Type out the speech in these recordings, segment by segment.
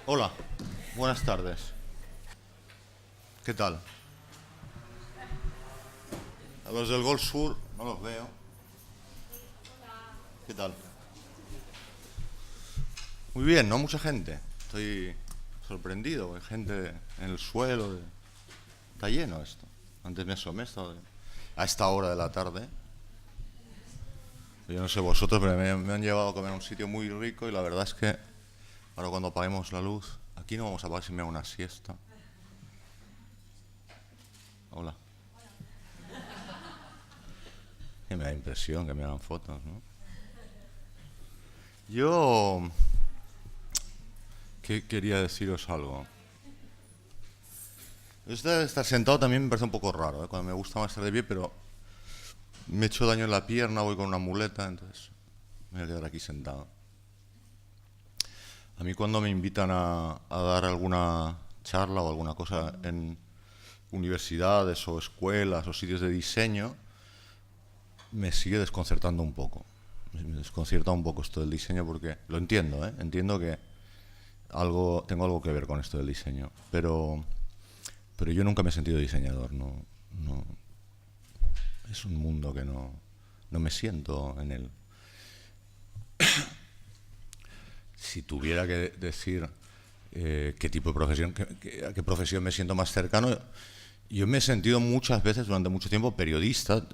Hola, buenas tardes. ¿Qué tal? A los del Gol Sur no los veo. ¿Qué tal? Muy bien, ¿no? Mucha gente. Estoy sorprendido. Hay gente en el suelo. Está lleno esto. Antes me asomé a esta hora de la tarde. Yo no sé vosotros, pero me han llevado a comer a un sitio muy rico y la verdad es que ahora cuando apaguemos la luz, aquí no vamos a pagar si me hago una siesta. Hola. Que me da impresión que me hagan fotos, ¿no? Yo quería deciros algo. Estar sentado también me parece un poco raro, ¿eh? Cuando me gusta más estar de pie, pero me he hecho daño en la pierna, voy con una muleta, entonces me voy a quedar aquí sentado. A mí cuando me invitan a dar alguna charla o alguna cosa en universidades o escuelas o sitios de diseño, me sigue desconcertando un poco. Me desconcierta un poco esto del diseño porque lo entiendo, ¿eh? Entiendo que tengo algo que ver con esto del diseño, pero yo nunca me he sentido diseñador, no, es un mundo que no me siento en él. Si tuviera que decir qué tipo de profesión, a qué profesión me siento más cercano, yo me he sentido muchas veces durante mucho tiempo periodista,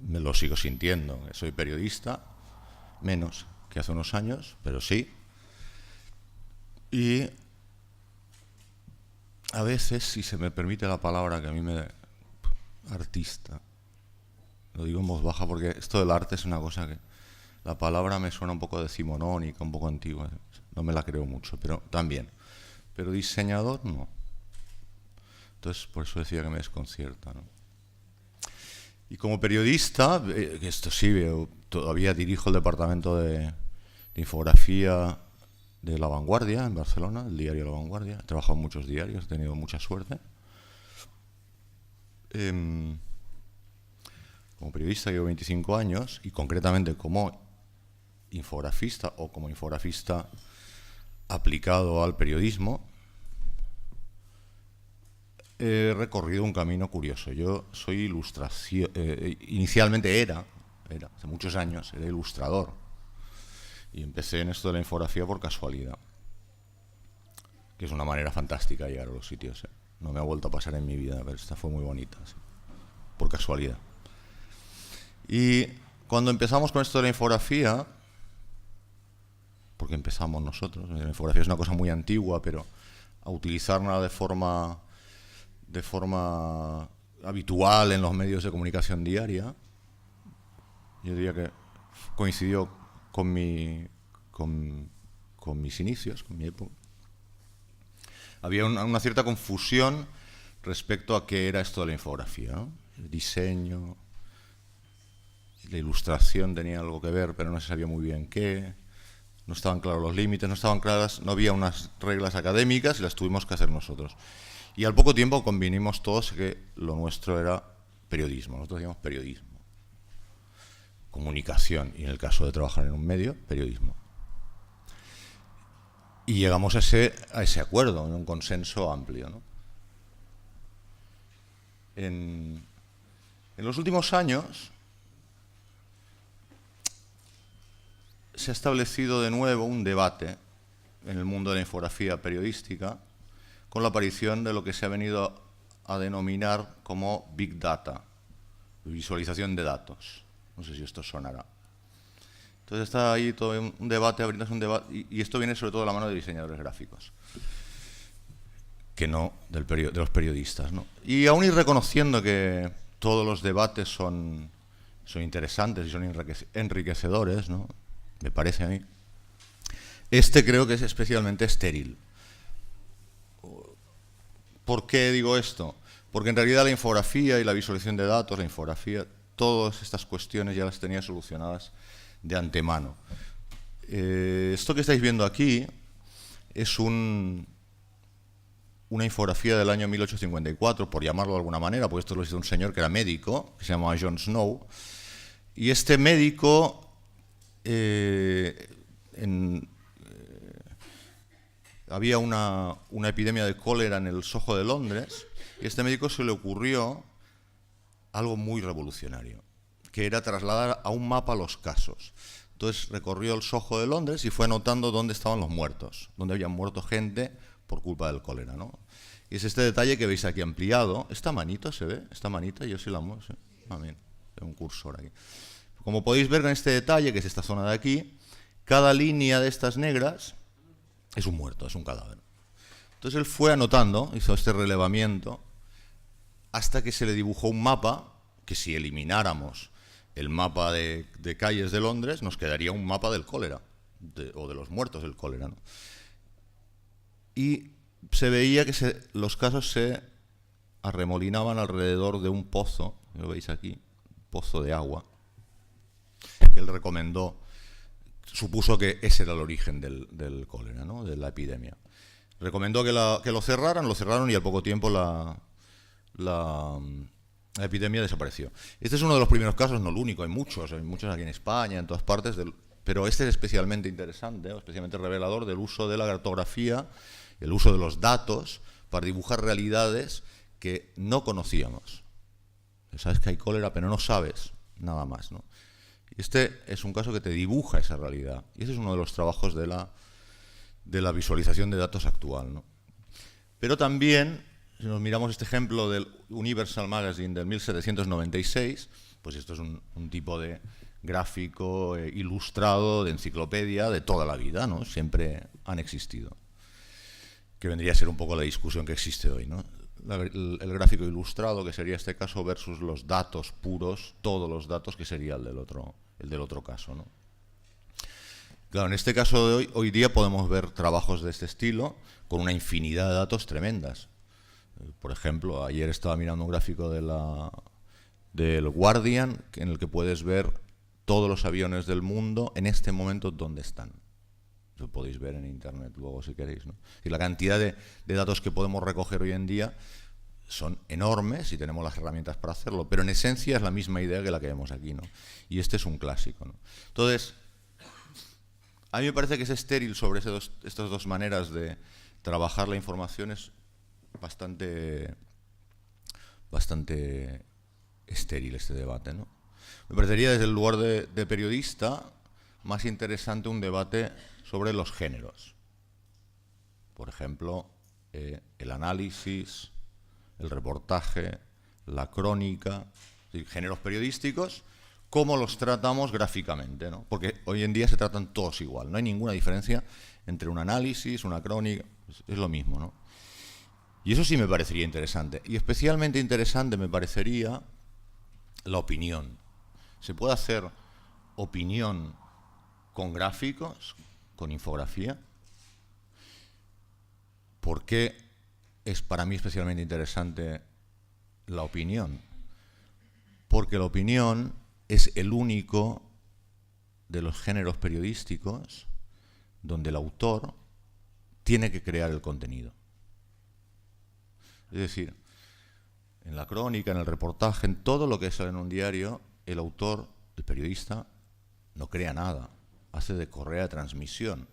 me lo sigo sintiendo, soy periodista, menos que hace unos años, pero sí. Y a veces, si se me permite la palabra que a mí me... artista, lo digo en voz baja porque esto del arte es una cosa que la palabra me suena un poco decimonónica, un poco antigua, no me la creo mucho, pero también. Pero diseñador no. Entonces por eso decía que me desconcierta, ¿no? Y como periodista, que esto sí, todavía dirijo el departamento de infografía de La Vanguardia en Barcelona, el diario La Vanguardia. He trabajado en muchos diarios, he tenido mucha suerte. Como periodista llevo 25 años y concretamente como infografista o como infografista aplicado al periodismo, he recorrido un camino curioso. Yo soy ilustración, inicialmente hace muchos años, era ilustrador. Y empecé en esto de la infografía por casualidad, que es una manera fantástica de llegar a los sitios. No me ha vuelto a pasar en mi vida, pero esta fue muy bonita, ¿sí? Por casualidad. Y cuando empezamos con esto de la infografía, porque empezamos nosotros, la infografía es una cosa muy antigua, pero a utilizarla de forma habitual en los medios de comunicación diaria, yo diría que coincidió con mis inicios, con mi época. Había una cierta confusión respecto a qué era esto de la infografía, ¿no? El diseño, la ilustración tenía algo que ver, pero no se sabía muy bien qué. No estaban claros los límites, no había unas reglas académicas y las tuvimos que hacer nosotros. Y al poco tiempo convinimos todos que lo nuestro era periodismo. Nosotros decíamos periodismo, comunicación, y en el caso de trabajar en un medio, periodismo. Y llegamos a ese acuerdo, en un consenso amplio, ¿no? En los últimos años se ha establecido de nuevo un debate en el mundo de la infografía periodística con la aparición de lo que se ha venido a denominar como Big Data, visualización de datos. No sé si esto sonará. Entonces está ahí todo un debate, abriéndose un debate, y esto viene sobre todo de la mano de diseñadores gráficos, que no de los periodistas, ¿no? Y aún ir reconociendo que todos los debates son interesantes y son enriquecedores, ¿no? Me parece a mí. Este creo que es especialmente estéril. ¿Por qué digo esto? Porque en realidad la infografía y la visualización de datos, la infografía, todas estas cuestiones ya las tenía solucionadas de antemano. Esto que estáis viendo aquí es una infografía del año 1854, por llamarlo de alguna manera, porque esto lo hizo un señor que era médico, que se llamaba John Snow. Y este médico había una epidemia de cólera en el Soho de Londres y a este médico se le ocurrió algo muy revolucionario, que era trasladar a un mapa los casos. Entonces recorrió el Soho de Londres y fue anotando dónde estaban los muertos, dónde habían muerto gente por culpa del cólera, ¿no? Y es este detalle que veis aquí ampliado. Esta manita se ve, esta manita, yo sí la muevo, ¿sí? Bien, tengo un cursor aquí. Como podéis ver con este detalle, que es esta zona de aquí, cada línea de estas negras es un muerto, es un cadáver. Entonces él fue anotando, hizo este relevamiento, hasta que se le dibujó un mapa, que si elimináramos el mapa de calles de Londres, nos quedaría un mapa del cólera, o de los muertos del cólera, ¿no? Y se veía que los casos se arremolinaban alrededor de un pozo, lo veis aquí, pozo de agua, que él recomendó, supuso que ese era el origen del cólera, ¿no? De la epidemia. Recomendó que lo cerraron y al poco tiempo la epidemia desapareció. Este es uno de los primeros casos, no el único, hay muchos aquí en España, en todas partes, pero este es especialmente interesante, o especialmente revelador del uso de la cartografía, el uso de los datos para dibujar realidades que no conocíamos. Sabes que hay cólera, pero no sabes nada más, ¿no? Y este es un caso que te dibuja esa realidad. Y ese es uno de los trabajos de la visualización de datos actual, ¿no? Pero también, si nos miramos este ejemplo del Universal Magazine del 1796, pues esto es un tipo de gráfico ilustrado de enciclopedia de toda la vida, ¿no? Siempre han existido. Que vendría a ser un poco la discusión que existe hoy, ¿no? El gráfico ilustrado, que sería este caso, versus los datos puros, todos los datos, que sería el del otro caso, ¿no? Claro, en este caso de hoy día podemos ver trabajos de este estilo con una infinidad de datos tremendas. Por ejemplo, ayer estaba mirando un gráfico del Guardian, en el que puedes ver todos los aviones del mundo en este momento dónde están. Lo podéis ver en internet luego si queréis, ¿no? Y la cantidad de datos que podemos recoger hoy en día son enormes y tenemos las herramientas para hacerlo, pero en esencia es la misma idea que la que vemos aquí, ¿no? Y este es un clásico, ¿no? Entonces, a mí me parece que es estéril sobre estas dos maneras de trabajar la información, es bastante estéril este debate, ¿no? Me parecería desde el lugar de periodista más interesante un debate sobre los géneros. Por ejemplo, el análisis, el reportaje, la crónica, es decir, géneros periodísticos, cómo los tratamos gráficamente, ¿no? Porque hoy en día se tratan todos igual, no hay ninguna diferencia entre un análisis, una crónica, es lo mismo, ¿no? Y eso sí me parecería interesante. Y especialmente interesante me parecería la opinión. ¿Se puede hacer opinión con gráficos, con infografía? ¿Por qué es para mí especialmente interesante la opinión? Porque la opinión es el único de los géneros periodísticos donde el autor tiene que crear el contenido. Es decir, en la crónica, en el reportaje, en todo lo que sale en un diario, el autor, el periodista, no crea nada, hace de correa de transmisión,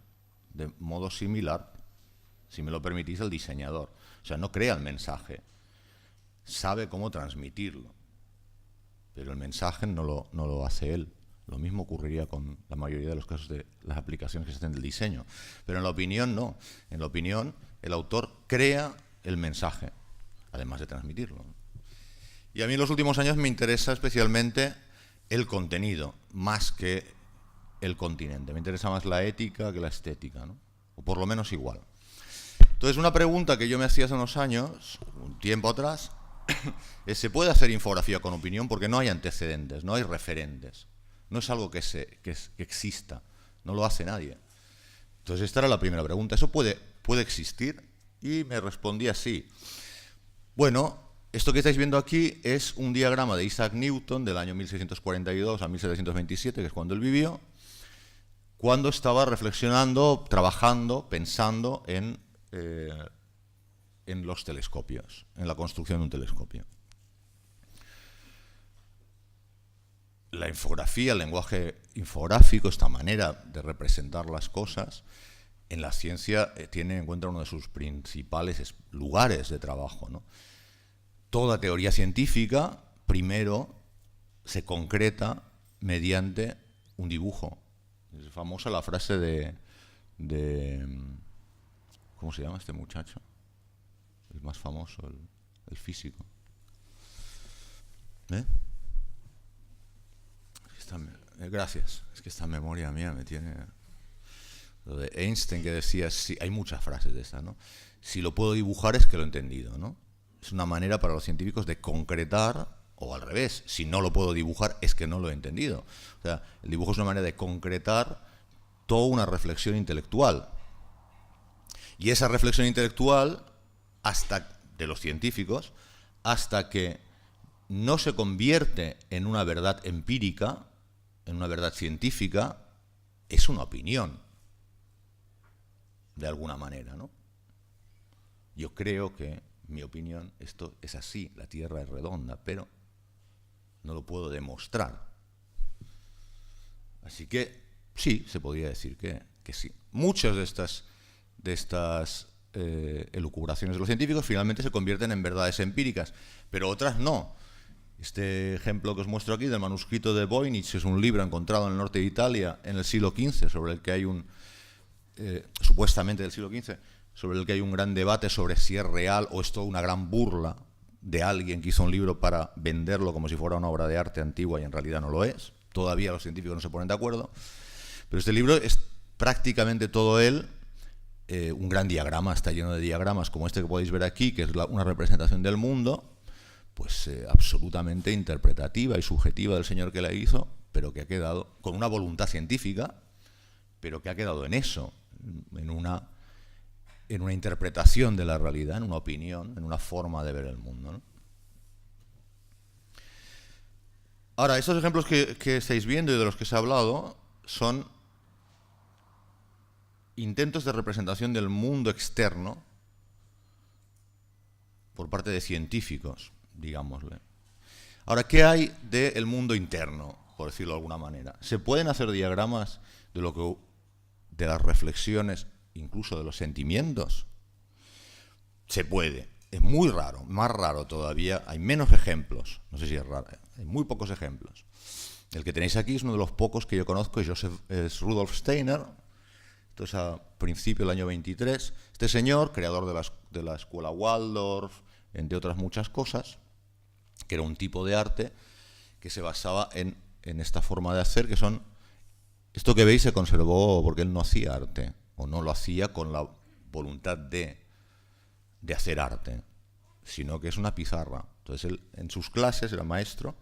de modo similar, si me lo permitís, el diseñador. O sea, no crea el mensaje, sabe cómo transmitirlo, pero el mensaje no lo hace él. Lo mismo ocurriría con la mayoría de los casos de las aplicaciones que se hacen del diseño. Pero en la opinión no. En la opinión el autor crea el mensaje, además de transmitirlo. Y a mí en los últimos años me interesa especialmente el contenido, más que el continente. Me interesa más la ética que la estética, ¿no? O por lo menos igual. Entonces, una pregunta que yo me hacía hace unos años, un tiempo atrás, es: ¿se puede hacer infografía con opinión? Porque no hay antecedentes, no hay referentes. No es algo que exista, no lo hace nadie. Entonces, esta era la primera pregunta. ¿Eso puede existir? Y me respondí así. Bueno, esto que estáis viendo aquí es un diagrama de Isaac Newton del año 1642 a 1727, que es cuando él vivió, cuando estaba reflexionando, trabajando, pensando en los telescopios, en la construcción de un telescopio. La infografía, el lenguaje infográfico, esta manera de representar las cosas, en la ciencia tiene en cuenta uno de sus principales lugares de trabajo, ¿no? Toda teoría científica primero se concreta mediante un dibujo. Es famosa la frase de ¿cómo se llama este muchacho? El más famoso, el físico. Gracias. Es que esta memoria mía me tiene... Lo de Einstein que decía, sí, hay muchas frases de estas, ¿no? Si lo puedo dibujar es que lo he entendido, ¿no? Es una manera para los científicos de concretar, o al revés, si no lo puedo dibujar es que no lo he entendido. O sea, el dibujo es una manera de concretar toda una reflexión intelectual. Y esa reflexión intelectual, de los científicos, hasta que no se convierte en una verdad empírica, en una verdad científica, es una opinión, de alguna manera, ¿no? Yo creo que, mi opinión, esto es así, la Tierra es redonda, pero no lo puedo demostrar. Así que sí, se podría decir que sí. Muchas de estas elucubraciones de los científicos finalmente se convierten en verdades empíricas, pero otras no. Este ejemplo que os muestro aquí del manuscrito de Voynich es un libro encontrado en el norte de Italia en el siglo XV, sobre el que hay supuestamente del siglo XV, sobre el que hay un gran debate sobre si es real o es toda una gran burla de alguien que hizo un libro para venderlo como si fuera una obra de arte antigua y en realidad no lo es. Todavía los científicos no se ponen de acuerdo. Pero este libro es prácticamente todo él un gran diagrama, está lleno de diagramas como este que podéis ver aquí, que es una representación del mundo, pues absolutamente interpretativa y subjetiva del señor que la hizo, pero que ha quedado con una voluntad científica, pero que ha quedado en eso, en una interpretación de la realidad, en una opinión, en una forma de ver el mundo, ¿no? Ahora, estos ejemplos que estáis viendo y de los que se ha hablado son intentos de representación del mundo externo por parte de científicos, digámosle. Ahora, ¿qué hay del mundo interno, por decirlo de alguna manera? ¿Se pueden hacer diagramas de las reflexiones, incluso de los sentimientos? Se puede. Es muy raro, más raro todavía. Hay menos ejemplos. No sé si es raro. Hay muy pocos ejemplos. El que tenéis aquí es uno de los pocos que yo conozco, es Rudolf Steiner. Esto es a principios del año 23. Este señor, creador de la escuela Waldorf, entre otras muchas cosas, que era un tipo de arte que se basaba en esta forma de hacer, que son... Esto que veis se conservó porque él no hacía arte, o no lo hacía con la voluntad de hacer arte, sino que es una pizarra. Entonces él, en sus clases, era maestro,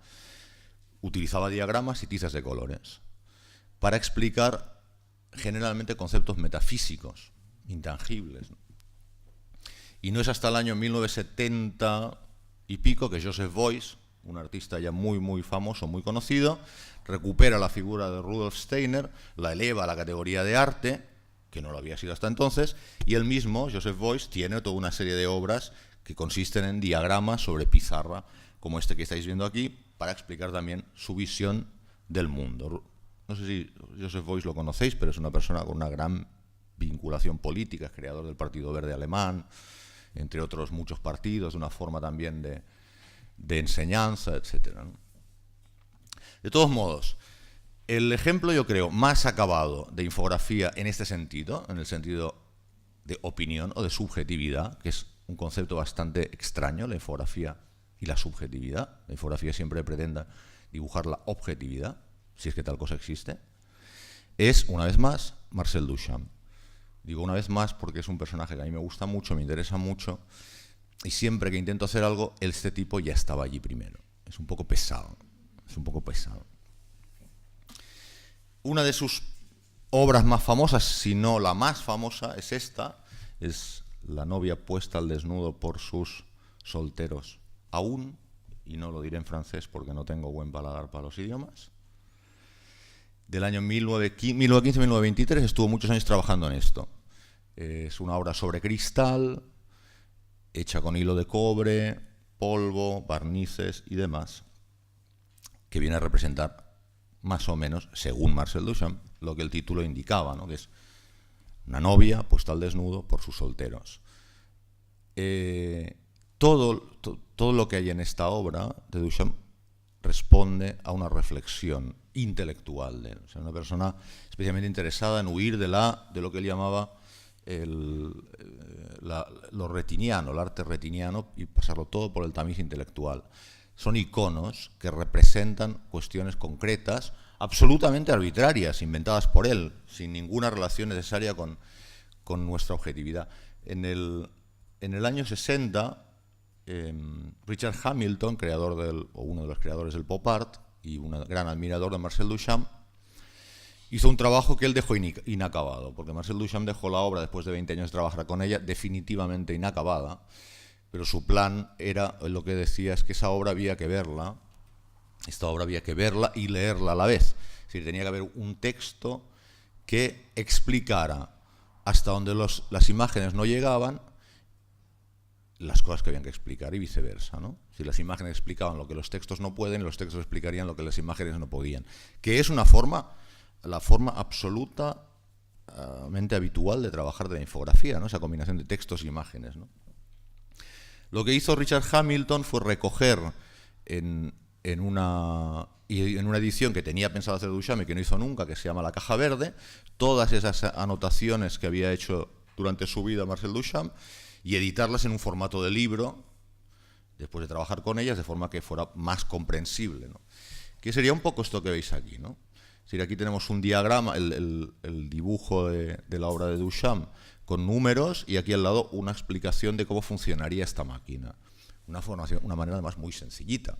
utilizaba diagramas y tizas de colores para explicar generalmente conceptos metafísicos, intangibles, ¿no? Y no es hasta el año 1970 y pico que Joseph Beuys, un artista ya muy, muy famoso, muy conocido, recupera la figura de Rudolf Steiner, la eleva a la categoría de arte, que no lo había sido hasta entonces, y él mismo, Joseph Beuys, tiene toda una serie de obras que consisten en diagramas sobre pizarra, como este que estáis viendo aquí, para explicar también su visión del mundo. No sé si Joseph Beuys lo conocéis, pero es una persona con una gran vinculación política, es creador del Partido Verde Alemán, entre otros muchos partidos, de una forma también de enseñanza, etc., ¿no? De todos modos, el ejemplo, yo creo, más acabado de infografía en este sentido, en el sentido de opinión o de subjetividad, que es un concepto bastante extraño, la infografía y la subjetividad. La infografía siempre pretende dibujar la objetividad, si es que tal cosa existe, es, una vez más, Marcel Duchamp. Digo una vez más porque es un personaje que a mí me gusta mucho, me interesa mucho, y siempre que intento hacer algo, este tipo ya estaba allí primero. Es un poco pesado, es un poco pesado. Una de sus obras más famosas, si no la más famosa, es esta, es La novia puesta al desnudo por sus solteros aún, y no lo diré en francés porque no tengo buen paladar para los idiomas. Del año 1915-1923, estuvo muchos años trabajando en esto. Es una obra sobre cristal, hecha con hilo de cobre, polvo, barnices y demás, que viene a representar más o menos, según Marcel Duchamp, lo que el título indicaba, ¿no? Que es una novia puesta al desnudo por sus solteros. Todo lo que hay en esta obra de Duchamp responde a una reflexión intelectual de él. O sea, una persona especialmente interesada en huir de lo que él llamaba lo retiniano, el arte retiniano, y pasarlo todo por el tamiz intelectual. Son iconos que representan cuestiones concretas, absolutamente arbitrarias, inventadas por él, sin ninguna relación necesaria con nuestra objetividad. En el año 60, Richard Hamilton, uno de los creadores del pop art y un gran admirador de Marcel Duchamp, hizo un trabajo que él dejó inacabado, porque Marcel Duchamp dejó la obra después de 20 años de trabajar con ella definitivamente inacabada, pero su plan era, lo que decía es que esta obra había que verla y leerla a la vez. Es decir, tenía que haber un texto que explicara hasta donde las imágenes no llegaban las cosas que habían que explicar y viceversa, ¿no? Si las imágenes explicaban lo que los textos no pueden, los textos explicarían lo que las imágenes no podían. Que es la forma absolutamente habitual de trabajar de la infografía, ¿no? Esa combinación de textos y imágenes, ¿no? Lo que hizo Richard Hamilton fue recoger en una edición que tenía pensado hacer Duchamp y que no hizo nunca, que se llama La Caja Verde, todas esas anotaciones que había hecho durante su vida Marcel Duchamp, y editarlas en un formato de libro, después de trabajar con ellas, de forma que fuera más comprensible, ¿no? Que sería un poco esto que veis aquí, ¿no? Es decir, aquí tenemos un diagrama, el dibujo de la obra de Duchamp con números, y aquí al lado una explicación de cómo funcionaría esta máquina. Una manera además muy sencillita.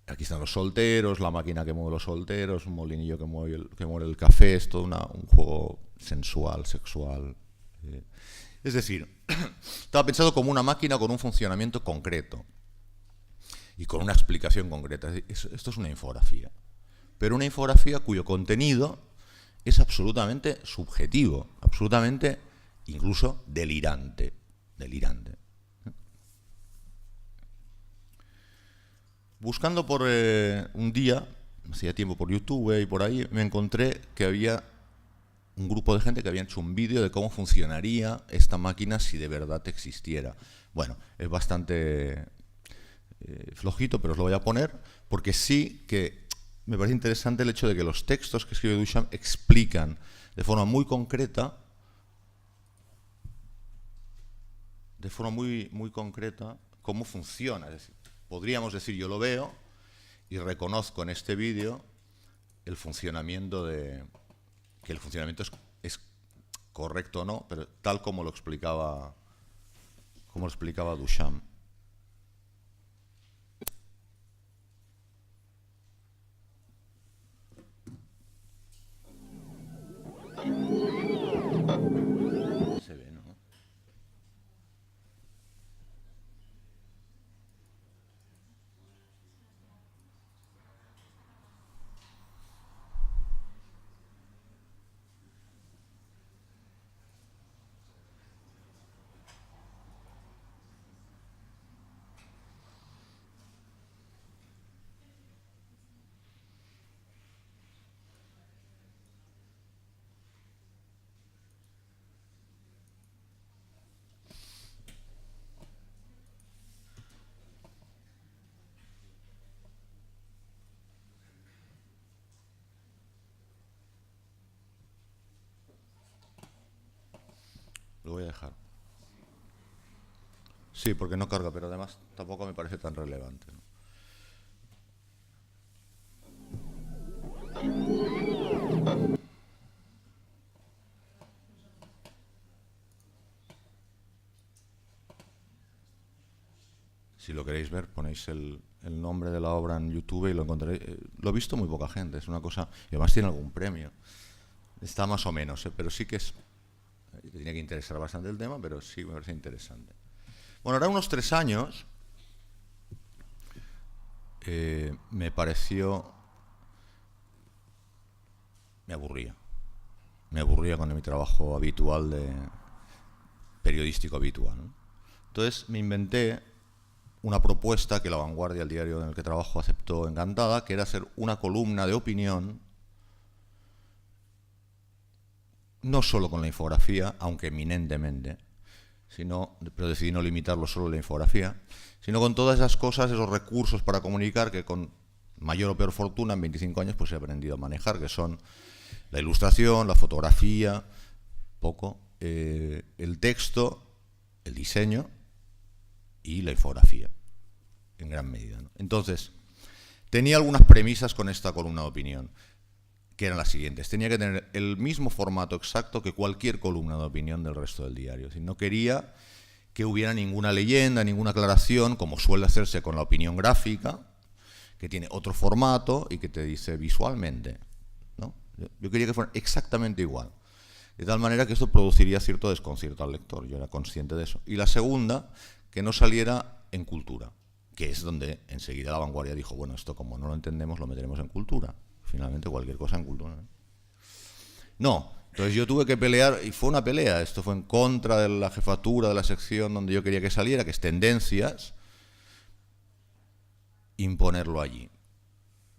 Aquí están los solteros, la máquina que mueve los solteros, un molinillo que mueve el café, es todo un juego sensual, sexual. Es decir, estaba pensado como una máquina con un funcionamiento concreto y con una explicación concreta. Esto es una infografía, pero una infografía cuyo contenido es absolutamente subjetivo, absolutamente incluso delirante. Buscando por un día, hacía tiempo por YouTube y por ahí, me encontré que había un grupo de gente que había hecho un vídeo de cómo funcionaría esta máquina si de verdad existiera. Bueno, es bastante flojito, pero os lo voy a poner, porque sí que me parece interesante el hecho de que los textos que escribe Duchamp explican de forma muy concreta, cómo funciona. Es decir, podríamos decir, yo lo veo y reconozco en este vídeo el funcionamiento que el funcionamiento es correcto o no, pero tal como lo explicaba Duchamp. Se ve, ¿no? Lo voy a dejar. Sí, porque no carga, pero además tampoco me parece tan relevante, ¿no? Si lo queréis ver, ponéis el nombre de la obra en YouTube y lo encontraréis. Lo ha visto muy poca gente, es una cosa... Y además tiene algún premio. Está más o menos, pero sí que es... Tenía que interesar bastante el tema, pero sí me parece interesante. Bueno, ahora unos 3 años me pareció... Me aburría con mi trabajo habitual periodístico habitual, ¿no? Entonces me inventé una propuesta que La Vanguardia, el diario en el que trabajo, aceptó encantada, que era hacer una columna de opinión no solo con la infografía, aunque eminentemente, pero decidí no limitarlo solo a la infografía, sino con todas esas cosas, esos recursos para comunicar que con mayor o peor fortuna en 25 años pues he aprendido a manejar, que son la ilustración, la fotografía, el texto, el diseño y la infografía, en gran medida, ¿no? Entonces, tenía algunas premisas con esta columna de opinión, que eran las siguientes. Tenía que tener el mismo formato exacto que cualquier columna de opinión del resto del diario. Es decir, no quería que hubiera ninguna leyenda, ninguna aclaración, como suele hacerse con la opinión gráfica, que tiene otro formato y que te dice visualmente, ¿no? Yo quería que fuera exactamente igual. De tal manera que esto produciría cierto desconcierto al lector. Yo era consciente de eso. Y la segunda, que no saliera en cultura, que es donde enseguida La Vanguardia dijo, bueno, esto como no lo entendemos, lo meteremos en cultura. Finalmente cualquier cosa en cultura, ¿no? No, entonces yo tuve que pelear, y fue una pelea, esto fue en contra de la jefatura de la sección donde yo quería que saliera, que es Tendencias, imponerlo allí.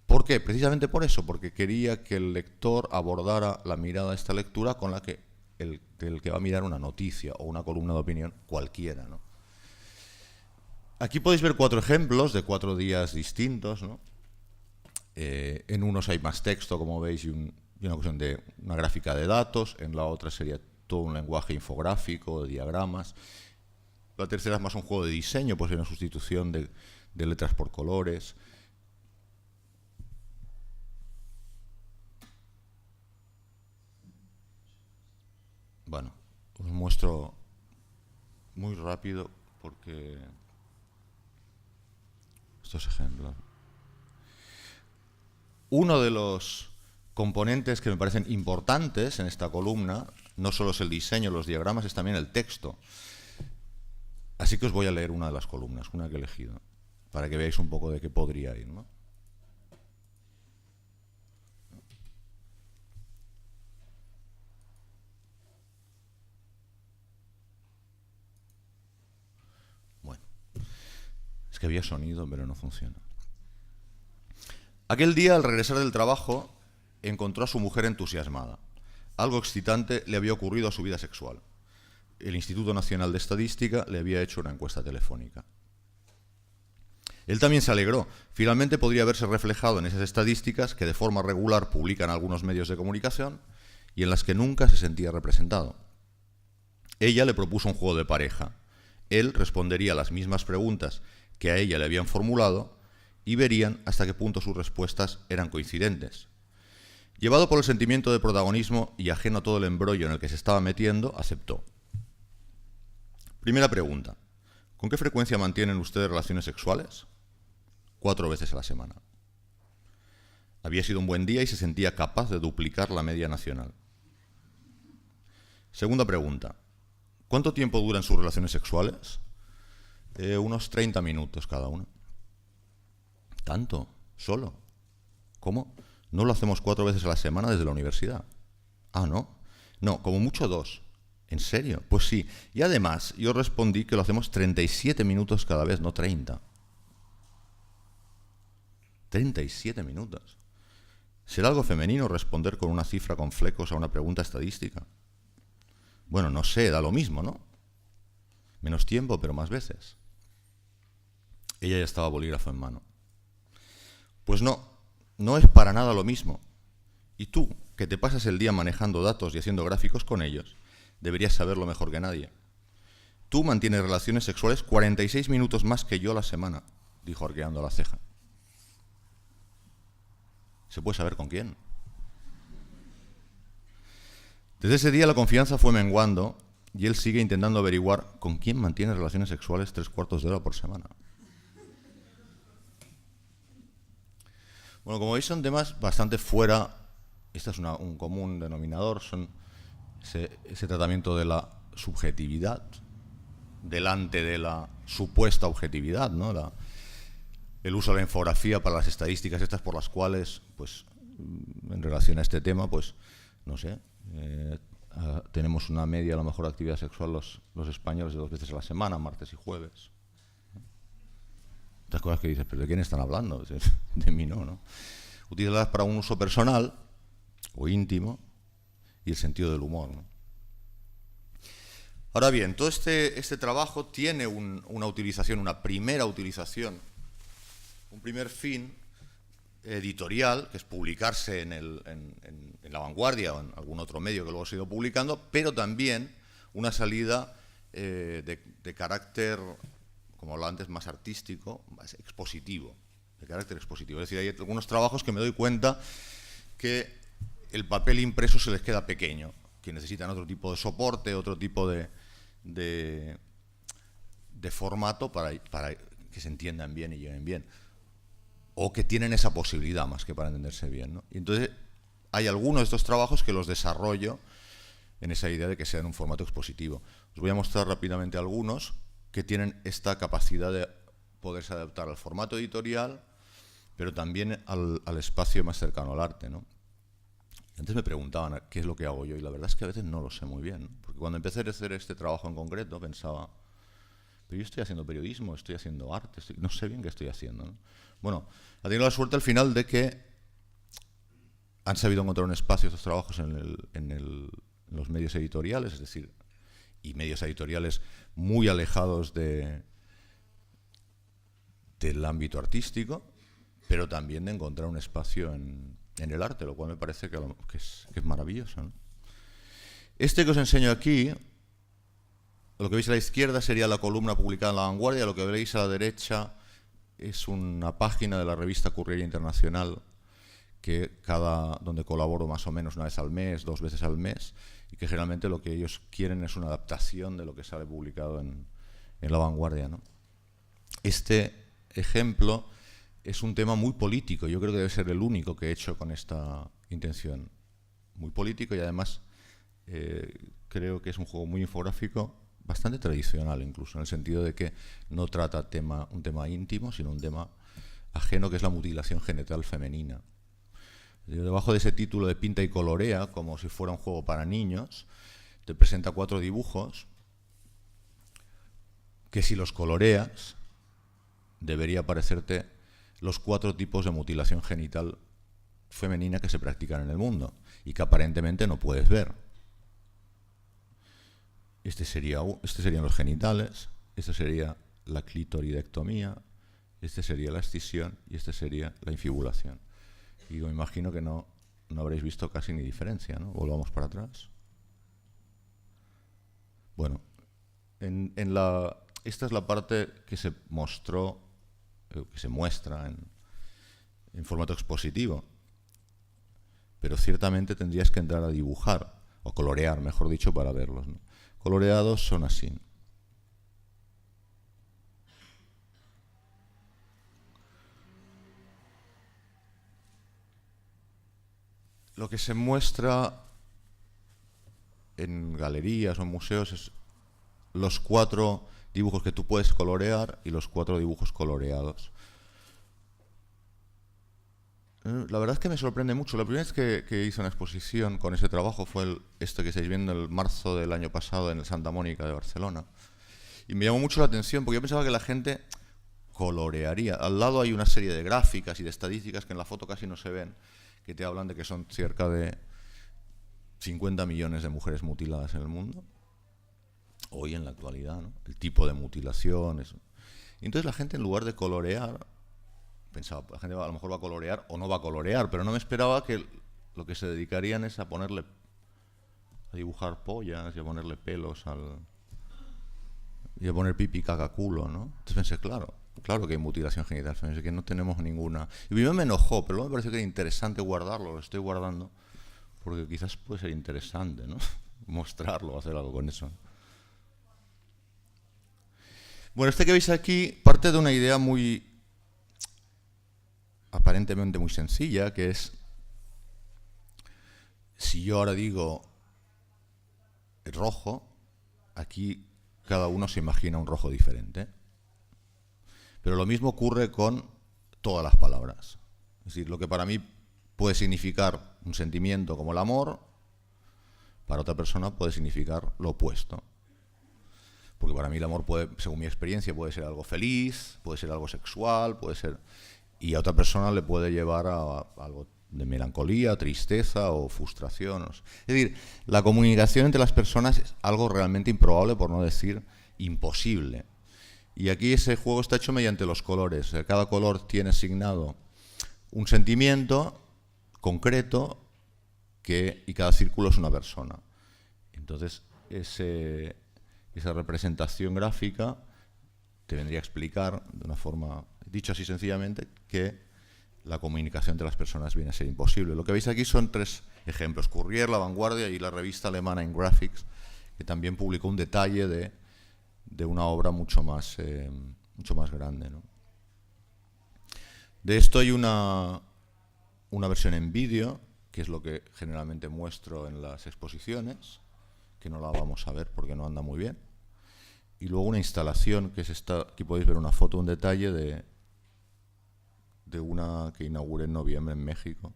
¿Por qué? Precisamente por eso, porque quería que el lector abordara la mirada de esta lectura con la que el que va a mirar una noticia o una columna de opinión cualquiera, ¿no? Aquí podéis ver 4 ejemplos de 4 días distintos, ¿no? En unos hay más texto, como veis, y una cuestión de una gráfica de datos. En la otra sería todo un lenguaje infográfico, de diagramas. La tercera es más un juego de diseño, pues hay una sustitución de letras por colores. Bueno, os muestro muy rápido porque estos ejemplos. Uno de los componentes que me parecen importantes en esta columna no solo es el diseño, los diagramas, es también el texto. Así que os voy a leer una de las columnas, una que he elegido, para que veáis un poco de qué podría ir, ¿no? Bueno, es que había sonido, pero no funciona. Aquel día, al regresar del trabajo, encontró a su mujer entusiasmada. Algo excitante le había ocurrido a su vida sexual. El Instituto Nacional de Estadística le había hecho una encuesta telefónica. Él también se alegró. Finalmente podría verse reflejado en esas estadísticas que de forma regular publican algunos medios de comunicación y en las que nunca se sentía representado. Ella le propuso un juego de pareja. Él respondería las mismas preguntas que a ella le habían formulado y verían hasta qué punto sus respuestas eran coincidentes. Llevado por el sentimiento de protagonismo y ajeno a todo el embrollo en el que se estaba metiendo, aceptó. Primera pregunta. ¿Con qué frecuencia mantienen ustedes relaciones sexuales? 4 veces a la semana. Había sido un buen día y se sentía capaz de duplicar la media nacional. Segunda pregunta. ¿Cuánto tiempo duran sus relaciones sexuales? Unos 30 minutos cada una. ¿Tanto? ¿Solo? ¿Cómo? ¿No lo hacemos 4 veces a la semana desde la universidad? Ah, ¿no? No, como mucho 2. ¿En serio? Pues sí. Y además, yo respondí que lo hacemos 37 minutos cada vez, no 30. 37 minutos. ¿Será algo femenino responder con una cifra con flecos a una pregunta estadística? Bueno, no sé, da lo mismo, ¿no? Menos tiempo, pero más veces. Ella ya estaba bolígrafo en mano. Pues no, no es para nada lo mismo. Y tú, que te pasas el día manejando datos y haciendo gráficos con ellos, deberías saberlo mejor que nadie. Tú mantienes relaciones sexuales 46 minutos más que yo a la semana, dijo arqueando la ceja. ¿Se puede saber con quién? Desde ese día la confianza fue menguando y él sigue intentando averiguar con quién mantiene relaciones sexuales 3/4 de hora por semana. Bueno, como veis son temas bastante fuera, este es un común denominador, son ese tratamiento de la subjetividad delante de la supuesta objetividad, ¿no? El uso de la infografía para las estadísticas estas por las cuales, pues, en relación a este tema, pues, no sé, tenemos una media, a lo mejor, de actividad sexual los españoles de 2 veces a la semana, martes y jueves. Estas cosas que dices, ¿pero de quién están hablando? De mí no, ¿no? Utilizadas para un uso personal o íntimo y el sentido del humor, ¿no? Ahora bien, todo este trabajo tiene una utilización, una primera utilización, un primer fin editorial, que es publicarse en La Vanguardia o en algún otro medio que luego se ha ido publicando, pero también una salida de carácter, como hablaba antes, más artístico, más expositivo, de carácter expositivo. Es decir, hay algunos trabajos que me doy cuenta que el papel impreso se les queda pequeño, que necesitan otro tipo de soporte, otro tipo de formato para que se entiendan bien y lleguen bien, o que tienen esa posibilidad más que para entenderse bien, ¿no? Y entonces hay algunos de estos trabajos que los desarrollo en esa idea de que sean un formato expositivo. Os voy a mostrar rápidamente algunos que tienen esta capacidad de poderse adaptar al formato editorial, pero también al espacio más cercano al arte, ¿no? Antes me preguntaban qué es lo que hago yo, y la verdad es que a veces no lo sé muy bien, ¿no? Porque cuando empecé a hacer este trabajo en concreto pensaba, pero yo estoy haciendo periodismo, estoy haciendo arte, no sé bien qué estoy haciendo, ¿no? Bueno, he tenido la suerte al final de que han sabido encontrar un espacio estos trabajos en los medios editoriales, es decir, y medios editoriales muy alejados del ámbito artístico, pero también de encontrar un espacio en el arte, lo cual me parece que es maravilloso, ¿no? Este que os enseño aquí, lo que veis a la izquierda sería la columna publicada en La Vanguardia, lo que veis a la derecha es una página de la revista Corriere Internacional donde colaboro más o menos una vez al mes, 2 veces al mes, y que generalmente lo que ellos quieren es una adaptación de lo que sale publicado en La Vanguardia, ¿no? Este ejemplo es un tema muy político, yo creo que debe ser el único que he hecho con esta intención. Muy político y además creo que es un juego muy infográfico, bastante tradicional incluso, en el sentido de que no trata un tema íntimo, sino un tema ajeno, que es la mutilación genital femenina. Debajo de ese título de Pinta y colorea, como si fuera un juego para niños, te presenta 4 dibujos que si los coloreas debería parecerte los 4 tipos de mutilación genital femenina que se practican en el mundo y que aparentemente no puedes ver. Este serían los genitales, este sería la clitoridectomía, este sería la escisión y este sería la infibulación. Y me imagino que no habréis visto casi ni diferencia, ¿no? Volvamos para atrás. Bueno, esta es la parte que se mostró, que se muestra en formato expositivo. Pero ciertamente tendrías que entrar a dibujar, o colorear, mejor dicho, para verlos, ¿no? Coloreados son así. Lo que se muestra en galerías o en museos es los 4 dibujos que tú puedes colorear y los 4 dibujos coloreados. La verdad es que me sorprende mucho. La primera vez que hice una exposición con ese trabajo fue este que estáis viendo el marzo del año pasado en el Santa Mónica de Barcelona. Y me llamó mucho la atención porque yo pensaba que la gente colorearía. Al lado hay una serie de gráficas y de estadísticas que en la foto casi no se ven, que te hablan de que son cerca de 50 millones de mujeres mutiladas en el mundo, hoy en la actualidad, ¿no? El tipo de mutilación, eso. Y entonces la gente, en lugar de colorear, pensaba, la gente a lo mejor va a colorear o no va a colorear, pero no me esperaba que lo que se dedicarían es a dibujar pollas y a ponerle pelos y a poner pipi, caca, culo, ¿no? Entonces pensé, claro que hay mutilación genital femenina, que no tenemos ninguna. Y primero me enojó, pero luego me pareció que era interesante guardarlo, lo estoy guardando, porque quizás puede ser interesante, ¿no? Mostrarlo, hacer algo con eso. Bueno, este que veis aquí parte de una idea aparentemente muy sencilla, que es, si yo ahora digo rojo, aquí cada uno se imagina un rojo diferente. Pero lo mismo ocurre con todas las palabras. Es decir, lo que para mí puede significar un sentimiento como el amor, para otra persona puede significar lo opuesto. Porque para mí el amor puede, según mi experiencia, puede ser algo feliz, puede ser algo sexual, puede ser... Y a otra persona le puede llevar a algo de melancolía, tristeza o frustración. Es decir, la comunicación entre las personas es algo realmente improbable, por no decir imposible. Y aquí ese juego está hecho mediante los colores. O sea, cada color tiene asignado un sentimiento concreto y cada círculo es una persona. Entonces, esa representación gráfica te vendría a explicar, de una forma, dicho así sencillamente, que la comunicación entre las personas viene a ser imposible. Lo que veis aquí son 3 ejemplos: Courrier, La Vanguardia y la revista alemana InGraphics, que también publicó un detalle de una obra mucho más grande, ¿no? De esto hay una versión en vídeo, que es lo que generalmente muestro en las exposiciones, que no la vamos a ver porque no anda muy bien. Y luego una instalación, que es esta. Aquí podéis ver una foto, un detalle de una que inauguré en noviembre en México,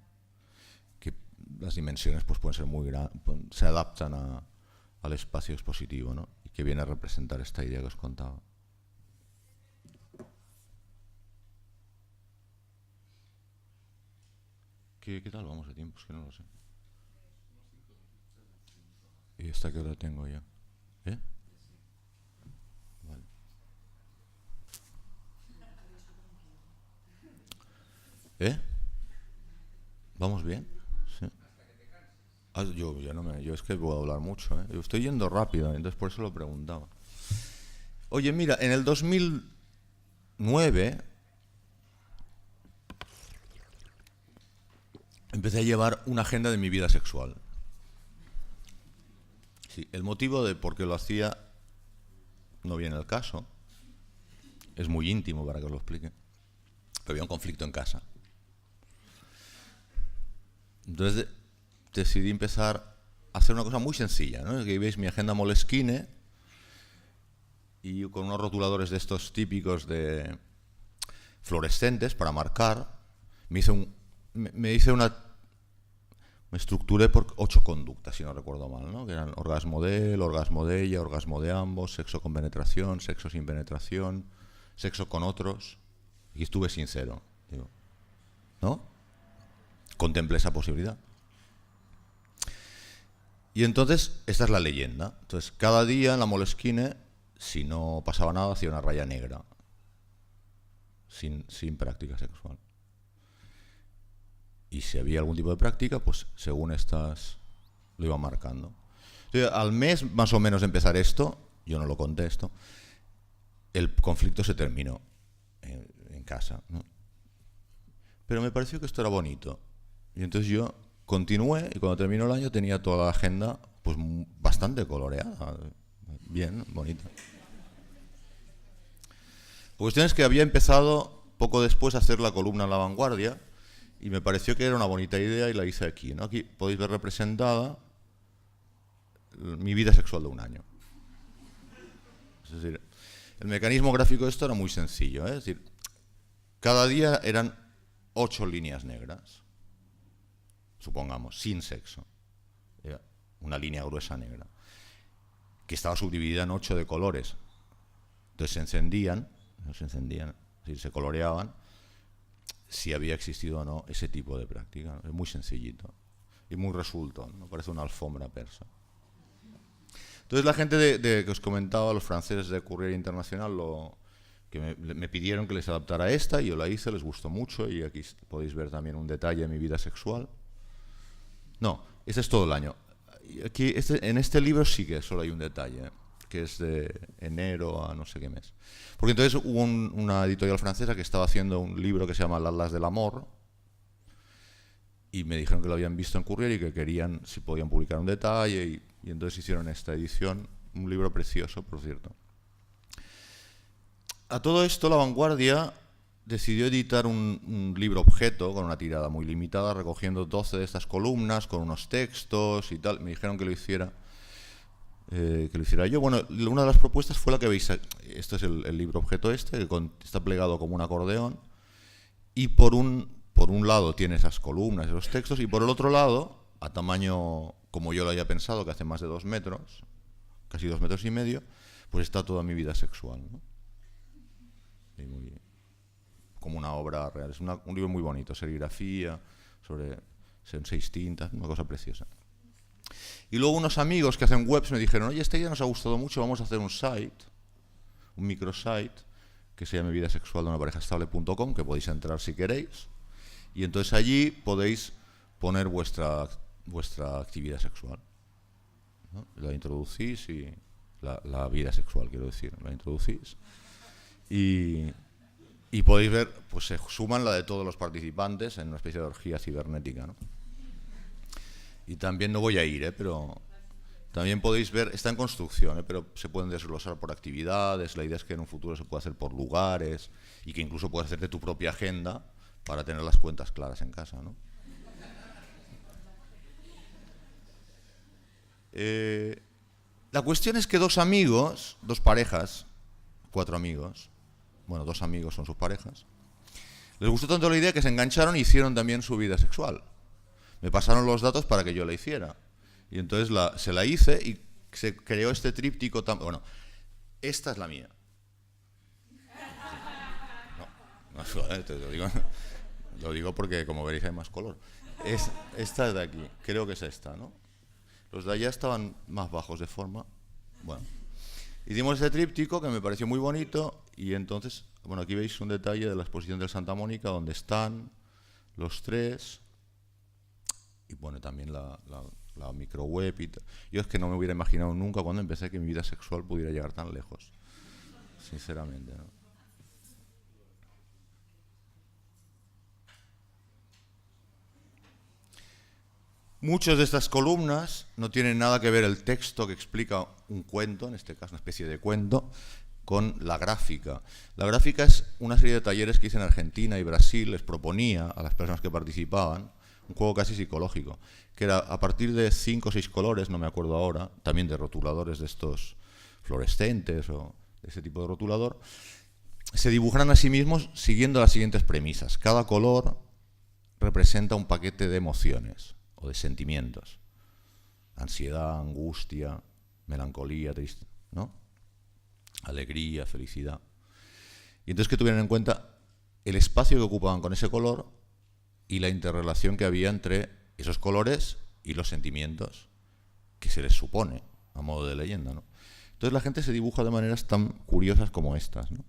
que las dimensiones pues pueden ser muy grandes, se adaptan al espacio expositivo, ¿no? Y que viene a representar esta idea que os contaba. ¿Qué tal vamos de tiempo? Es que no lo sé. ¿Y esta qué hora tengo yo? ¿Eh? Vale. ¿Eh? ¿Vamos bien? Sí. Yo es que puedo hablar mucho, ¿eh? Yo estoy yendo rápido, entonces por eso lo preguntaba. Oye, mira, en el 2009 empecé a llevar una agenda de mi vida sexual. Sí, el motivo de por qué lo hacía no viene al caso. Es muy íntimo para que os lo explique. Pero había un conflicto en casa. Entonces decidí empezar a hacer una cosa muy sencilla, ¿no? Aquí veis mi agenda Moleskine y con unos rotuladores de estos típicos de fluorescentes para marcar. Me estructuré por 8 conductas, si no recuerdo mal, ¿no? Que eran orgasmo de él, orgasmo de ella, orgasmo de ambos, sexo con penetración, sexo sin penetración, sexo con otros. Y estuve sincero, digo, ¿no? Contemplé esa posibilidad. Y entonces, esta es la leyenda. Entonces, cada día en la Moleskine, si no pasaba nada, hacía una raya negra, sin práctica sexual. Y si había algún tipo de práctica, pues según estas lo iba marcando. Entonces, al mes más o menos de empezar esto, yo no lo contesto, el conflicto se terminó en casa, ¿no? Pero me pareció que esto era bonito. Y entonces yo continué y cuando terminó el año tenía toda la agenda pues bastante coloreada, bien, bonita. La cuestión es que había empezado poco después a hacer la columna en La Vanguardia y me pareció que era una bonita idea y la hice aquí, ¿no? Aquí podéis ver representada mi vida sexual de un año. Es decir, el mecanismo gráfico de esto era muy sencillo, ¿eh? Es decir, cada día eran 8 líneas negras, supongamos, sin sexo. Era una línea gruesa negra, que estaba subdividida en 8 de colores. Entonces se encendían, es decir, se coloreaban si había existido o no ese tipo de práctica, ¿no? Es muy sencillito y muy resultón, ¿no? Parece una alfombra persa. Entonces la gente que os comentaba, los franceses de Courrier Internacional, que me pidieron que les adaptara esta y yo la hice, les gustó mucho y aquí podéis ver también un detalle de mi vida sexual. No, este es todo el año. Aquí, en este libro sí que solo hay un detalle, que es de enero a no sé qué mes. Porque entonces hubo una editorial francesa que estaba haciendo un libro que se llama El Atlas del Amor y me dijeron que lo habían visto en Courrier y que querían si podían publicar un detalle y entonces hicieron esta edición, un libro precioso, por cierto. A todo esto, La Vanguardia decidió editar un libro objeto con una tirada muy limitada, recogiendo 12 de estas columnas con unos textos y tal. Me dijeron que lo hiciera yo. Bueno, una de las propuestas fue la que veis. Este es el libro objeto que está plegado como un acordeón y por un lado tiene esas columnas, esos textos, y por el otro lado, a tamaño como yo lo había pensado, que hace más de 2 metros, casi 2 metros y medio, pues está toda mi vida sexual, ¿no? Y como una obra real. Es un libro muy bonito, serigrafía, son 6 tintas, una cosa preciosa. Y luego unos amigos que hacen webs me dijeron, oye, esta idea nos ha gustado mucho, vamos a hacer un site, un microsite, que se llame vidasexualdeunaparejastable.com, que podéis entrar si queréis. Y entonces allí podéis poner vuestra actividad sexual, ¿no? La introducís y la vida sexual, quiero decir, la introducís. Y podéis ver, pues se suman la de todos los participantes en una especie de orgía cibernética, ¿no? Y también no voy a ir, pero también podéis ver, está en construcción, pero se pueden desglosar por actividades. La idea es que en un futuro se pueda hacer por lugares y que incluso puedas hacerte tu propia agenda para tener las cuentas claras en casa, ¿no? La cuestión es que dos parejas, 4 amigos, bueno, 2 amigos son sus parejas, les gustó tanto la idea que se engancharon y hicieron también su vida sexual. Me pasaron los datos para que yo la hiciera. Y entonces se la hice y se creó este tríptico tan... Bueno, esta es la mía. No, te lo digo porque, como veréis, hay más color. Esta es de aquí, creo que es esta, ¿no? Los de allá estaban más bajos de forma. Bueno, hicimos este tríptico que me pareció muy bonito y entonces, bueno, aquí veis un detalle de la exposición del Santa Mónica donde están los 3 y pone también la microweb y yo es que no me hubiera imaginado nunca cuando empecé que mi vida sexual pudiera llegar tan lejos, sinceramente, ¿no? Muchas de estas columnas no tienen nada que ver el texto que explica un cuento, en este caso una especie de cuento, con la gráfica. La gráfica es una serie de talleres que hice en Argentina y Brasil, les proponía a las personas que participaban un juego casi psicológico, que era a partir de 5 o 6 colores, no me acuerdo ahora, también de rotuladores de estos fluorescentes o de ese tipo de rotulador, se dibujan a sí mismos siguiendo las siguientes premisas. Cada color representa un paquete de emociones o de sentimientos. Ansiedad, angustia, melancolía, triste, ¿no? Alegría, felicidad. Y entonces que tuvieran en cuenta el espacio que ocupaban con ese color y la interrelación que había entre esos colores y los sentimientos que se les supone, a modo de leyenda, ¿no? Entonces la gente se dibuja de maneras tan curiosas como estas, ¿no?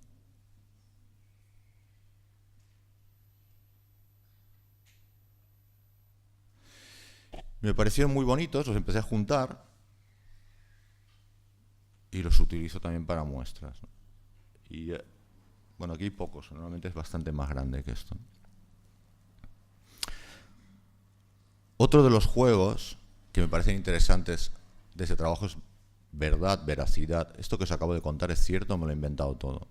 Me parecieron muy bonitos, los empecé a juntar y los utilizo también para muestras, ¿no? Y bueno, aquí hay pocos, normalmente es bastante más grande que esto. Otro de los juegos que me parecen interesantes de ese trabajo es verdad, veracidad. Esto que os acabo de contar es cierto o me lo he inventado todo.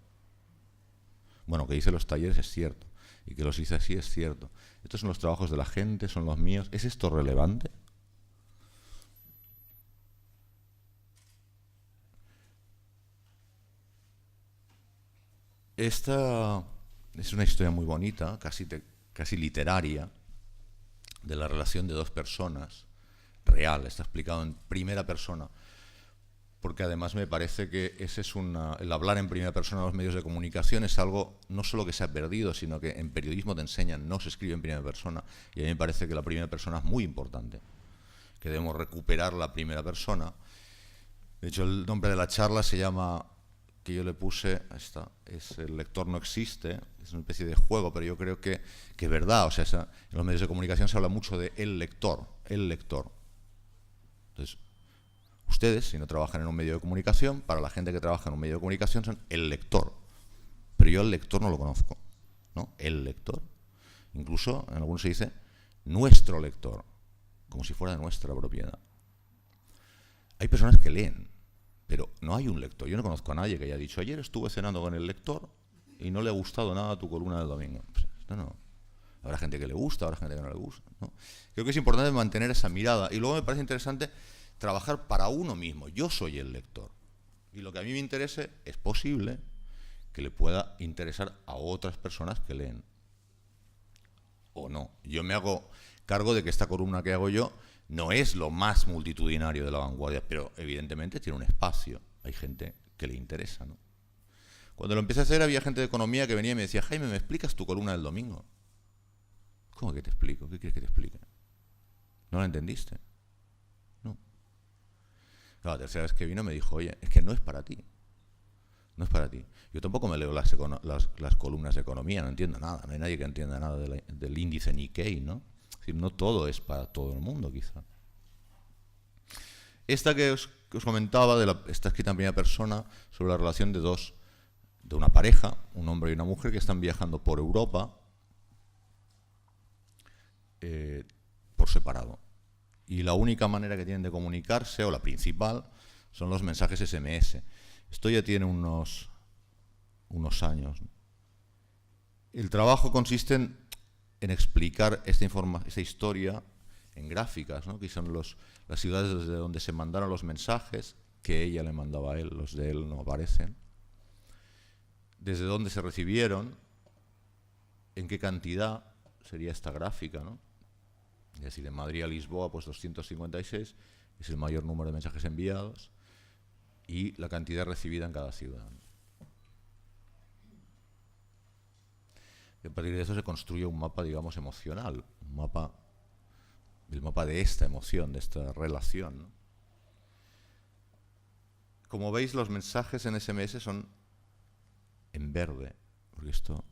Bueno, que hice los talleres es cierto y que los hice así es cierto. Estos son los trabajos de la gente, son los míos. ¿Es esto relevante? Esta es una historia muy bonita, casi literaria, de la relación de 2 personas, real, está explicado en primera persona, porque además me parece que el hablar en primera persona en los medios de comunicación es algo no solo que se ha perdido, sino que en periodismo te enseñan, no se escribe en primera persona, y a mí me parece que la primera persona es muy importante, que debemos recuperar la primera persona. De hecho, el nombre de la charla se llama, que yo le puse, ahí está, es El lector no existe, es una especie de juego, pero yo creo que es verdad, o sea, en los medios de comunicación se habla mucho de el lector. Entonces, ustedes, si no trabajan en un medio de comunicación, para la gente que trabaja en un medio de comunicación son el lector, pero yo el lector no lo conozco, ¿no? El lector. Incluso en algunos se dice nuestro lector, como si fuera de nuestra propiedad. Hay personas que leen, pero no hay un lector. Yo no conozco a nadie que haya dicho, ayer estuve cenando con el lector y no le ha gustado nada tu columna del domingo. Pues, no. Habrá gente que le gusta, habrá gente que no le gusta, ¿no? Creo que es importante mantener esa mirada. Y luego me parece interesante trabajar para uno mismo. Yo soy el lector. Y lo que a mí me interese es posible que le pueda interesar a otras personas que leen. O no. Yo me hago cargo de que esta columna que hago yo no es lo más multitudinario de La Vanguardia, pero evidentemente tiene un espacio. Hay gente que le interesa, ¿no? Cuando lo empecé a hacer había gente de economía que venía y me decía, Jaime, ¿me explicas tu columna del domingo? ¿Cómo que te explico? ¿Qué quieres que te explique? ¿No la entendiste? No. Claro, la tercera vez que vino me dijo, oye, es que no es para ti. No es para ti. Yo tampoco me leo las columnas de economía, no entiendo nada. No hay nadie que entienda nada del índice Nikkei, ¿no? Es decir, no todo es para todo el mundo, quizá. Esta que os comentaba, está escrita en primera persona sobre la relación de una pareja, un hombre y una mujer, que están viajando por Europa por separado. Y la única manera que tienen de comunicarse, o la principal, son los mensajes SMS. Esto ya tiene unos años. El trabajo consiste en explicar esta historia en gráficas, ¿no? Que son las ciudades desde donde se mandaron los mensajes, que ella le mandaba a él, los de él no aparecen, desde dónde se recibieron, en qué cantidad sería esta gráfica, ¿no? Es decir, de Madrid a Lisboa, pues 256 es el mayor número de mensajes enviados, y la cantidad recibida en cada ciudad. Y a partir de eso se construye un mapa, digamos, emocional, el mapa de esta emoción, de esta relación, ¿no? Como veis, los mensajes en SMS son en verde, porque esto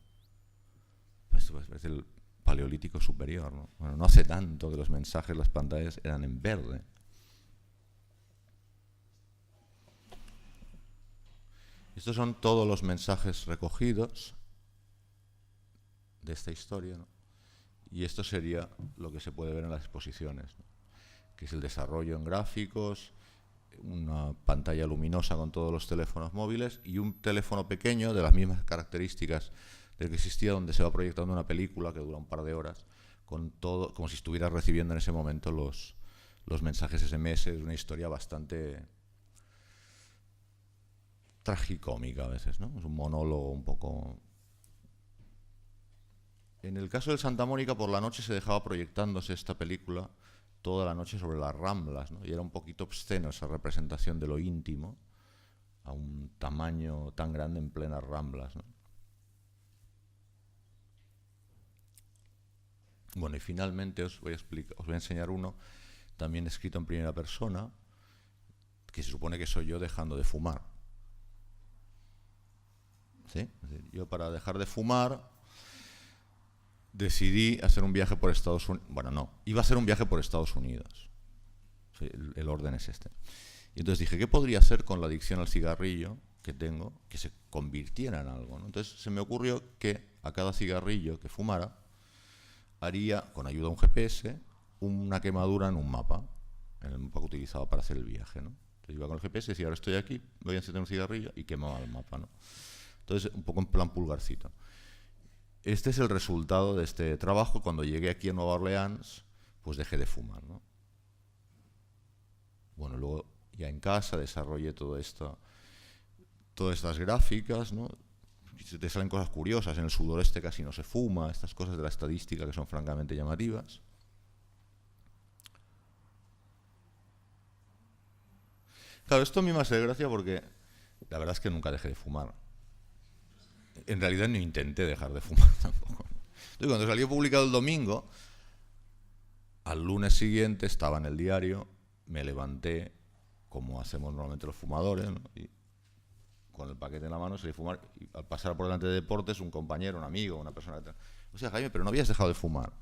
es el Paleolítico superior, ¿no? Bueno, no hace tanto que los mensajes, las pantallas eran en verde. Estos son todos los mensajes recogidos de esta historia, ¿no? Y esto sería lo que se puede ver en las exposiciones, ¿no? Que es el desarrollo en gráficos, una pantalla luminosa con todos los teléfonos móviles y un teléfono pequeño de las mismas características del que existía, donde se va proyectando una película que dura un par de horas, con todo, como si estuvieras recibiendo en ese momento los mensajes SMS. Es una historia bastante tragicómica a veces, ¿no? Es un monólogo un poco... En el caso del Santa Mónica, por la noche se dejaba proyectándose esta película toda la noche sobre las Ramblas, ¿no? Y era un poquito obsceno esa representación de lo íntimo a un tamaño tan grande en plenas Ramblas, ¿no? Bueno, y finalmente os voy a enseñar uno también escrito en primera persona, que se supone que soy yo dejando de fumar. ¿Sí? Es decir, yo, para dejar de fumar, decidí hacer un viaje por Estados Unidos. Bueno, no, iba a hacer un viaje por Estados Unidos. Sí, el orden es este. Y entonces dije, ¿qué podría hacer con la adicción al cigarrillo que tengo que se convirtiera en algo, ¿no? Entonces se me ocurrió que a cada cigarrillo que fumara haría, con ayuda de un GPS, una quemadura en un mapa, en el mapa que utilizaba para hacer el viaje, ¿no? Entonces iba con el GPS y decía, ahora estoy aquí, voy a encender un cigarrillo, y quemaba el mapa, ¿no? Entonces, un poco en plan pulgarcito. Este es el resultado de este trabajo. Cuando llegué aquí a Nueva Orleans, pues dejé de fumar, ¿no? Bueno, luego ya en casa desarrollé todas estas gráficas, ¿no? Y te salen cosas curiosas. En el sudoeste casi no se fuma, estas cosas de la estadística que son francamente llamativas. Claro, esto a mí me hace gracia porque la verdad es que nunca dejé de fumar. En realidad no intenté dejar de fumar tampoco. Entonces, cuando salió publicado el domingo, al lunes siguiente estaba en el diario, me levanté, como hacemos normalmente los fumadores, ¿no? Y con el paquete en la mano salí a fumar, y al pasar por delante de deportes, un compañero, un amigo, una persona que... O sea, Jaime, pero no habías dejado de fumar.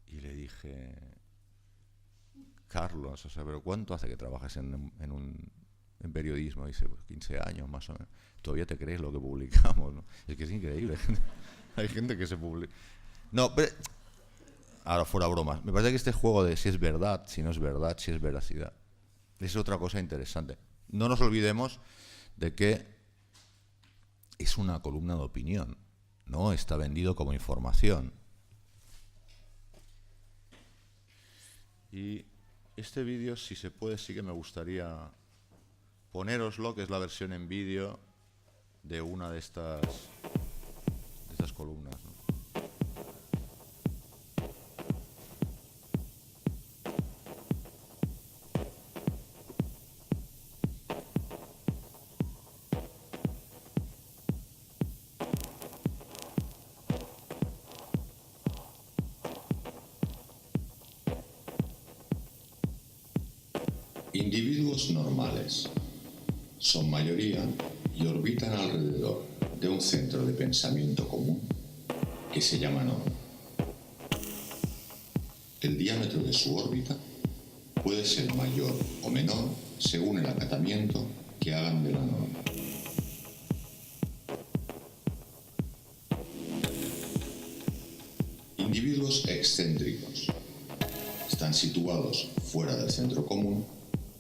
Y le dije, Carlos, o sea, ¿pero cuánto hace que trabajas en periodismo? Dice, pues 15 años más o menos. Todavía te crees lo que publicamos, ¿no? Es que es increíble. Hay gente que se publica. No, pero ahora fuera bromas. Me parece que este juego de si es verdad, si no es verdad, si es veracidad, es otra cosa interesante. No nos olvidemos de que es una columna de opinión, no está vendido como información. Y este vídeo, si se puede, sí que me gustaría ponéroslo, que es la versión en vídeo de una de estas columnas, ¿no? Individuos normales son mayoría y orbitan alrededor de un centro de pensamiento común que se llama norma. El diámetro de su órbita puede ser mayor o menor según el acatamiento que hagan de la norma. Individuos excéntricos están situados fuera del centro común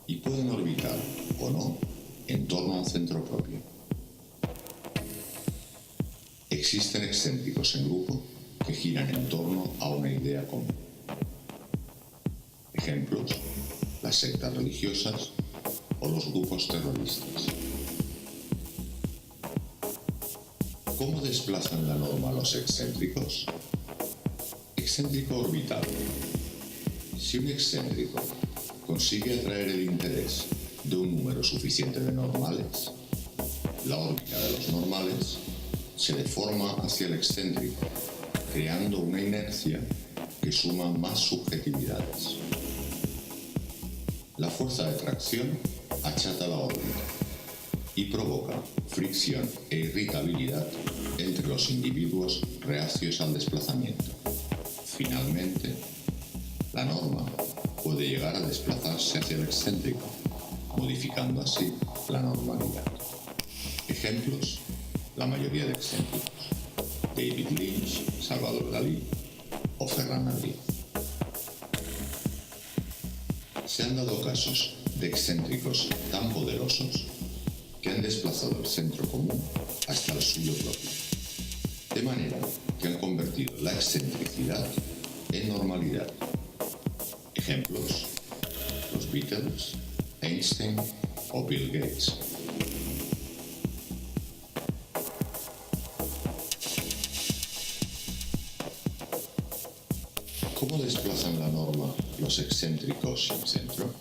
y pueden orbitar o no en torno al centro propio. Existen excéntricos en grupo que giran en torno a una idea común. Ejemplos: las sectas religiosas o los grupos terroristas. ¿Cómo desplazan la norma los excéntricos? Excéntrico orbital. Si un excéntrico consigue atraer el interés de un número suficiente de normales, la órbita de los normales se deforma hacia el excéntrico, creando una inercia que suma más subjetividades. La fuerza de tracción achata la órbita y provoca fricción e irritabilidad entre los individuos reacios al desplazamiento. Finalmente, la norma puede llegar a desplazarse hacia el excéntrico, modificando así la normalidad. Ejemplos: la mayoría de excéntricos: David Lynch, Salvador Dalí o Ferran Adrià. Se han dado casos de excéntricos tan poderosos que han desplazado el centro común hasta el suyo propio, de manera que han convertido la excentricidad en normalidad. Ejemplos: los Beatles, Einstein o Bill Gates. ¿Cómo desplazan la norma los excéntricos sin centro?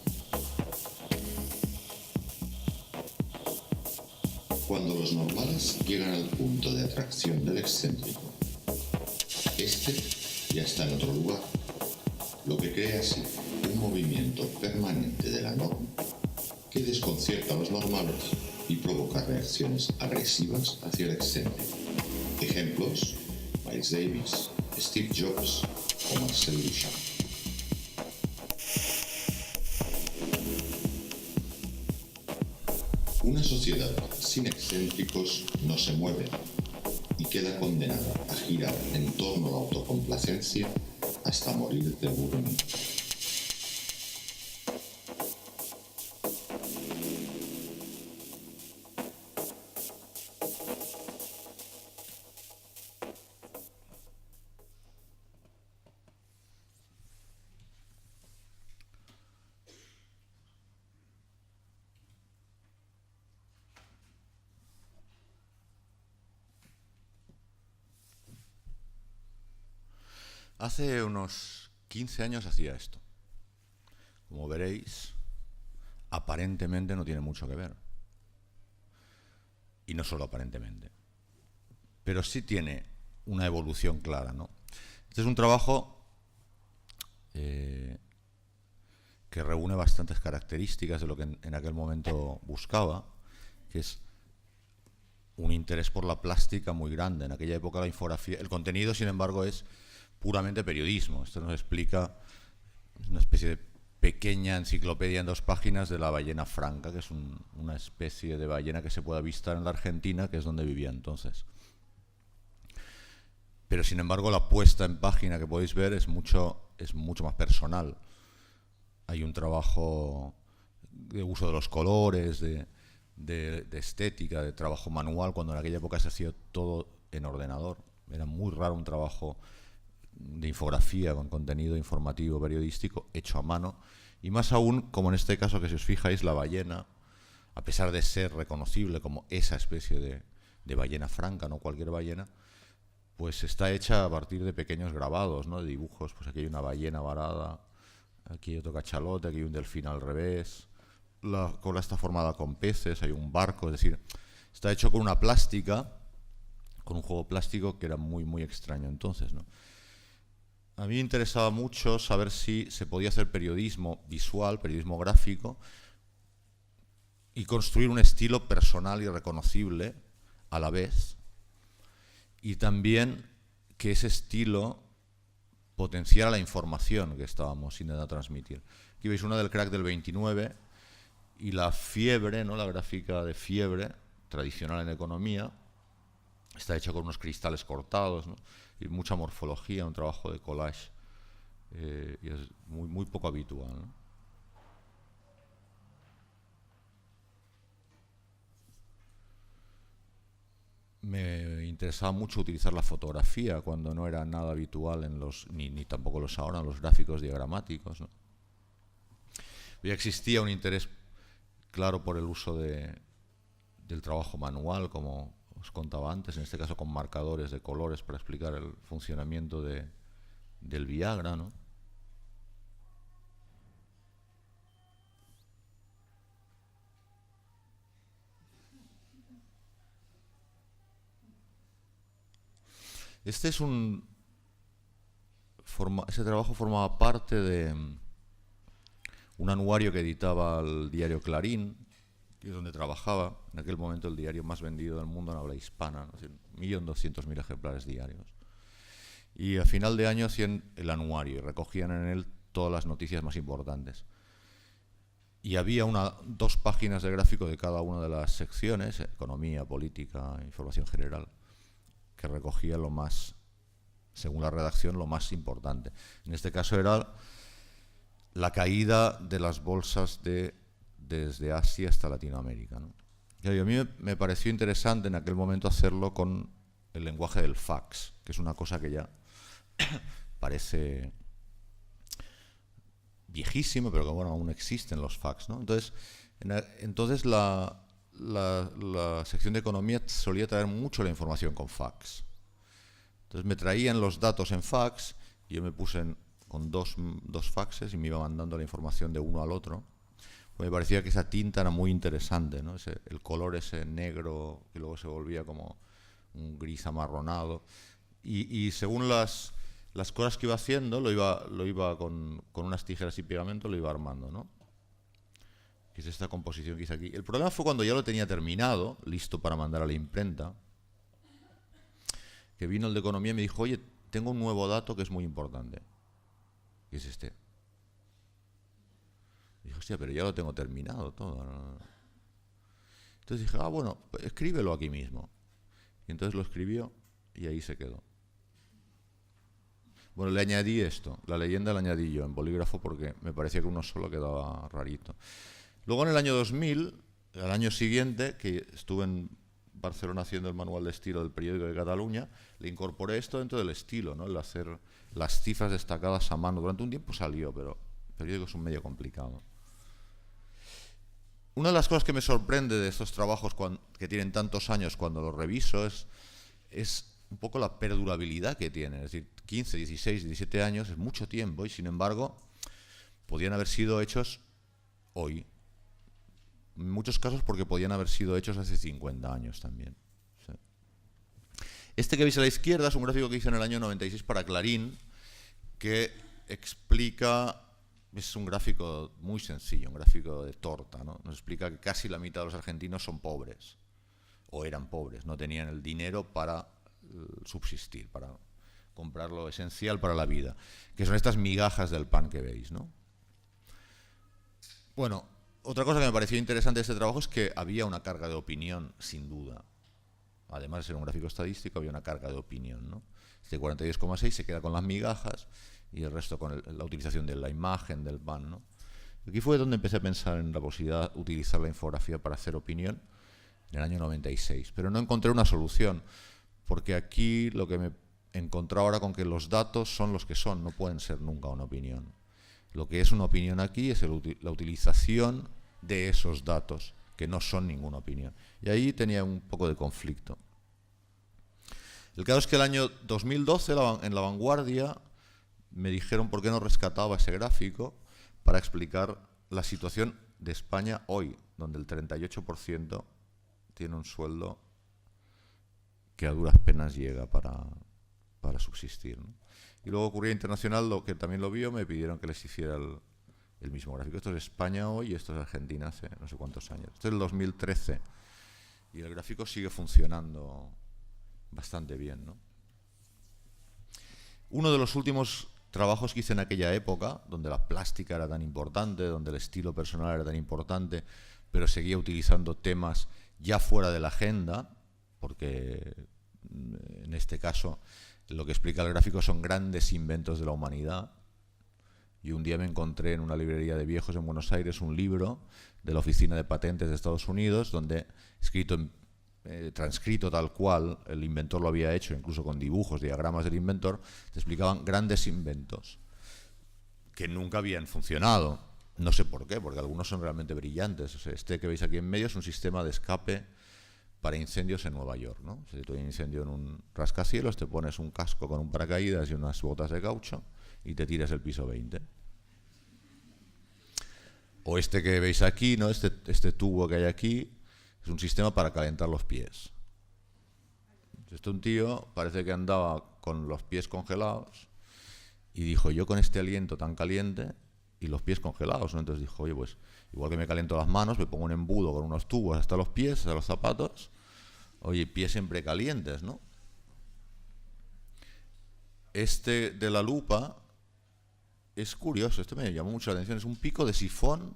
Cuando los normales llegan al punto de atracción del excéntrico, este ya está en otro lugar, lo que crea así un movimiento permanente de la norma que desconcierta a los normales y provoca reacciones agresivas hacia el excéntrico. Ejemplos: Miles Davis, Steve Jobs o Marcel Duchamp. Una sociedad sin excéntricos no se mueve y queda condenada a girar en torno a la autocomplacencia hasta morir de aburrimiento. Hace unos 15 años hacía esto. Como veréis, aparentemente no tiene mucho que ver. Y no solo aparentemente. Pero sí tiene una evolución clara, ¿no? Este es un trabajo que reúne bastantes características de lo que en aquel momento buscaba, que es un interés por la plástica muy grande. En aquella época la infografía, el contenido, sin embargo, es puramente periodismo. Esto nos explica una especie de pequeña enciclopedia en 2 páginas de la ballena franca, que es una especie de ballena que se puede avistar en la Argentina, que es donde vivía entonces. Pero sin embargo la puesta en página que podéis ver es mucho más personal. Hay un trabajo de uso de los colores, de estética, de trabajo manual, cuando en aquella época se hacía todo en ordenador. Era muy raro un trabajo de infografía con contenido informativo periodístico hecho a mano, y más aún como en este caso, que si os fijáis, la ballena, a pesar de ser reconocible como esa especie de ballena franca, no cualquier ballena, pues está hecha a partir de pequeños grabados, ¿no? De dibujos. Pues aquí hay una ballena varada, aquí hay otro cachalote, aquí hay un delfín al revés, la cola está formada con peces, hay un barco, es decir, está hecho con una plástica, con un juego plástico que era muy, muy extraño entonces, ¿no? a mí me interesaba mucho saber si se podía hacer periodismo visual, periodismo gráfico, y construir un estilo personal y reconocible a la vez, y también que ese estilo potenciara la información que estábamos intentando transmitir. Aquí veis una del crack del 29 y la fiebre, ¿no? La gráfica de fiebre tradicional en economía está hecha con unos cristales cortados, ¿no? Y mucha morfología, un trabajo de collage, y es muy poco habitual, ¿no? Me interesaba mucho utilizar la fotografía cuando no era nada habitual en ni tampoco los ahora, en los gráficos diagramáticos, ¿no? Ya existía un interés claro por el uso del trabajo manual, como os contaba antes, en este caso con marcadores de colores para explicar el funcionamiento del Viagra, ¿no? Ese trabajo formaba parte de un anuario que editaba el diario Clarín, que es donde trabajaba, en aquel momento el diario más vendido del mundo en habla hispana, ¿no? 1.200.000 ejemplares diarios. Y a final de año hacían el anuario y recogían en él todas las noticias más importantes. Y había 2 páginas de gráfico de cada una de las secciones, economía, política, información general, que recogía lo más, según la redacción, lo más importante. En este caso era la caída de las bolsas desde Asia hasta Latinoamérica, ¿no? Y a mí me pareció interesante en aquel momento hacerlo con el lenguaje del fax, que es una cosa que ya parece viejísimo, pero que bueno, aún existen los fax, ¿no? Entonces la sección de economía solía traer mucho la información con fax. Entonces me traían los datos en fax y yo me puse con dos faxes y me iba mandando la información de uno al otro. Pues me parecía que esa tinta era muy interesante, ¿no? El color ese negro que luego se volvía como un gris amarronado. Y según las cosas que iba haciendo, lo iba con unas tijeras y pegamento, lo iba armando, ¿no? Que es esta composición que hice aquí. El problema fue cuando ya lo tenía terminado, listo para mandar a la imprenta, que vino el de economía y me dijo, oye, tengo un nuevo dato que es muy importante. Y es este. Y dije, hostia, pero ya lo tengo terminado todo, ¿no? Entonces dije, bueno, pues escríbelo aquí mismo. Y entonces lo escribió y ahí se quedó. Bueno, le añadí esto, la leyenda la añadí yo en bolígrafo porque me parecía que uno solo quedaba rarito. Luego en el año 2000, al año siguiente, que estuve en Barcelona haciendo el manual de estilo del periódico de Cataluña, le incorporé esto dentro del estilo, ¿no? El hacer las cifras destacadas a mano. Durante un tiempo salió, pero el periódico es un medio complicado. Una de las cosas que me sorprende de estos trabajos que tienen tantos años cuando los reviso es un poco la perdurabilidad que tienen. Es decir, 15, 16, 17 años es mucho tiempo y sin embargo podían haber sido hechos hoy. En muchos casos porque podían haber sido hechos hace 50 años también. Sí. Este que veis a la izquierda es un gráfico que hice en el año 96 para Clarín, que explica, es un gráfico muy sencillo, un gráfico de torta, ¿no? Nos explica que casi la mitad de los argentinos son pobres, o eran pobres, no tenían el dinero para subsistir, para comprar lo esencial para la vida, que son estas migajas del pan que veis, ¿no? Bueno, otra cosa que me pareció interesante de este trabajo es que había una carga de opinión, sin duda. Además de ser un gráfico estadístico, había una carga de opinión, ¿no? Este 42,6 se queda con las migajas y el resto con la utilización de la imagen del pan, ¿no? Aquí fue donde empecé a pensar en la posibilidad de utilizar la infografía para hacer opinión en el año 96. Pero no encontré una solución, porque aquí lo que me encontré ahora con que los datos son los que son, no pueden ser nunca una opinión. Lo que es una opinión aquí es la utilización de esos datos, que no son ninguna opinión. Y ahí tenía un poco de conflicto. El caso es que el año 2012, en La Vanguardia, me dijeron por qué no rescataba ese gráfico para explicar la situación de España hoy, donde el 38% tiene un sueldo que a duras penas llega para subsistir, ¿no? Y luego Courier Internacional, que también lo vio, me pidieron que les hiciera el mismo gráfico. Esto es España hoy y esto es Argentina hace no sé cuántos años. Esto es el 2013 y el gráfico sigue funcionando bastante bien, ¿no? Uno de los últimos trabajos que hice en aquella época, donde la plástica era tan importante, donde el estilo personal era tan importante, pero seguía utilizando temas ya fuera de la agenda, porque en este caso lo que explica el gráfico son grandes inventos de la humanidad. Y un día me encontré en una librería de viejos en Buenos Aires un libro de la Oficina de Patentes de Estados Unidos, donde transcrito tal cual, el inventor lo había hecho, incluso con dibujos, diagramas del inventor, te explicaban grandes inventos que nunca habían funcionado. No sé por qué, porque algunos son realmente brillantes. O sea, este que veis aquí en medio es un sistema de escape para incendios en Nueva York, ¿no? Si tú hay un incendio en un rascacielos, te pones un casco con un paracaídas y unas botas de caucho y te tiras el piso 20. O este que veis aquí, ¿no? Este tubo que hay aquí es un sistema para calentar los pies. Un tío parece que andaba con los pies congelados y dijo, yo con este aliento tan caliente y los pies congelados, ¿no? Entonces dijo, oye, pues igual que me caliento las manos, me pongo un embudo con unos tubos hasta los pies, hasta los zapatos. Oye, pies siempre calientes, ¿no? Este de la lupa es curioso, esto me llamó mucho la atención. Es un pico de sifón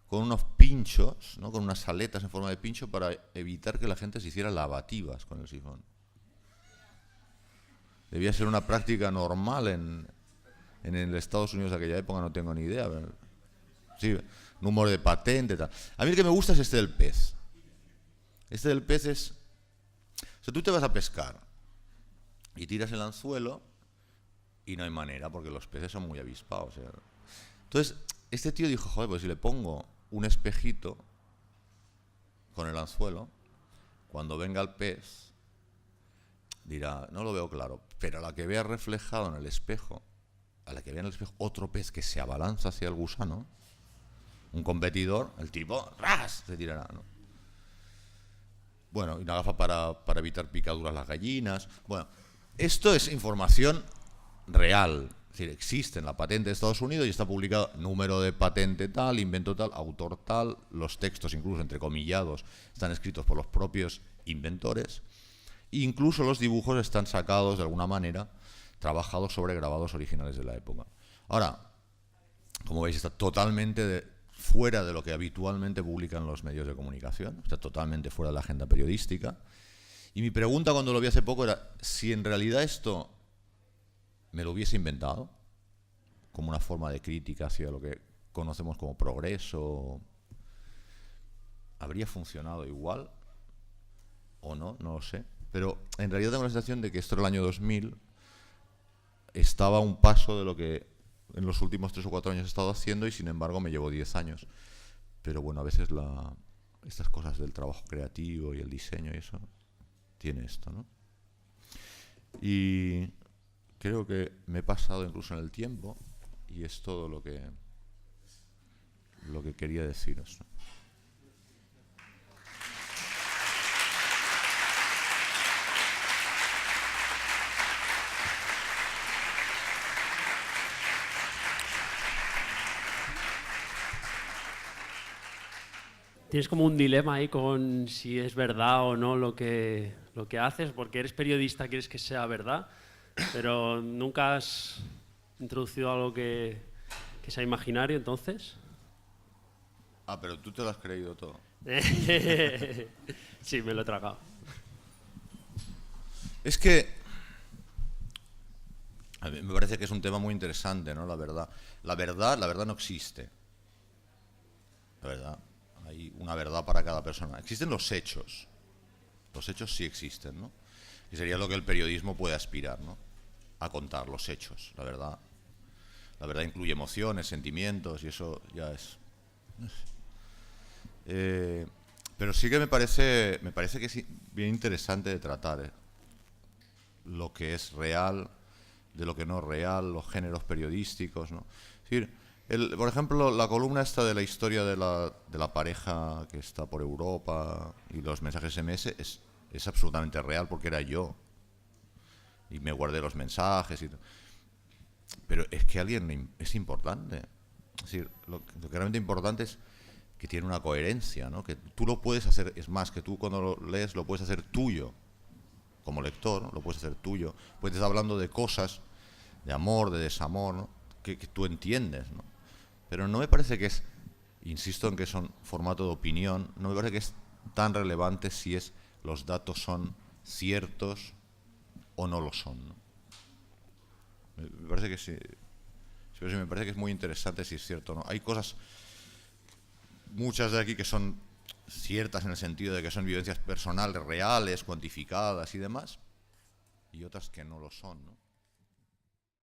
con unos pinchos, ¿no? Con unas aletas en forma de pincho para evitar que la gente se hiciera lavativas con el sifón. Debía ser una práctica normal en el Estados Unidos de aquella época, no tengo ni idea. Pero sí, número de patente, tal. A mí el que me gusta es este del pez. Este del pez es... O sea, tú te vas a pescar y tiras el anzuelo y no hay manera, porque los peces son muy avispados. Entonces, este tío dijo, joder, pues si le pongo un espejito con el anzuelo, cuando venga el pez, dirá, no lo veo claro, pero a la que vea reflejado en el espejo, otro pez que se abalanza hacia el gusano, un competidor, el tipo, ¡ras!, se tirará, ¿no? Bueno, y una gafa para evitar picaduras las gallinas. Bueno, esto es información real. Es decir, existe en la patente de Estados Unidos y está publicado número de patente tal, invento tal, autor tal, los textos incluso entrecomillados están escritos por los propios inventores, e incluso los dibujos están sacados de alguna manera, trabajados sobre grabados originales de la época. Ahora, como veis, está totalmente fuera de lo que habitualmente publican los medios de comunicación, está totalmente fuera de la agenda periodística. Y mi pregunta cuando lo vi hace poco era si en realidad esto me lo hubiese inventado como una forma de crítica hacia lo que conocemos como progreso, ¿habría funcionado igual o no? No lo sé. Pero en realidad tengo la sensación de que esto era el año 2000, estaba a un paso de lo que en los últimos 3 o 4 años he estado haciendo y sin embargo me llevo 10 años. Pero bueno, a veces estas cosas del trabajo creativo y el diseño y eso tiene esto, ¿no? Y creo que me he pasado incluso en el tiempo y es todo lo que quería deciros, ¿no? Tienes como un dilema ahí con si es verdad o no lo que haces, porque eres periodista, quieres que sea verdad, pero nunca has introducido algo que sea imaginario, entonces. Ah, pero tú te lo has creído todo. Sí, me lo he tragado. Es que a mí me parece que es un tema muy interesante, ¿no? La verdad no existe. La verdad, hay una verdad para cada persona. Existen los hechos. Los hechos sí existen, ¿no? Y sería lo que el periodismo puede aspirar, ¿no? A contar los hechos. La verdad incluye emociones, sentimientos y eso ya es. Pero sí que me parece que es bien interesante de tratar lo que es real, de lo que no es real, los géneros periodísticos, ¿no? Es decir, por ejemplo, la columna esta de la historia de la pareja que está por Europa y los mensajes SMS es absolutamente real porque era yo y me guardé los mensajes y Pero es que es importante. Es decir, lo que realmente importante es que tiene una coherencia, ¿no? Que tú lo puedes hacer, es más, que tú cuando lo lees lo puedes hacer tuyo, como lector, ¿no? Lo puedes hacer tuyo. Puedes estar hablando de cosas, de amor, de desamor, ¿no? que tú entiendes, ¿no? Pero no me parece que es, insisto en que son formato de opinión, no me parece que es tan relevante si los datos son ciertos o no lo son, ¿no? Me parece que sí. Me parece que es muy interesante si es cierto o no. Hay cosas, muchas de aquí, que son ciertas en el sentido de que son vivencias personales, reales, cuantificadas y demás, y otras que no lo son, ¿no?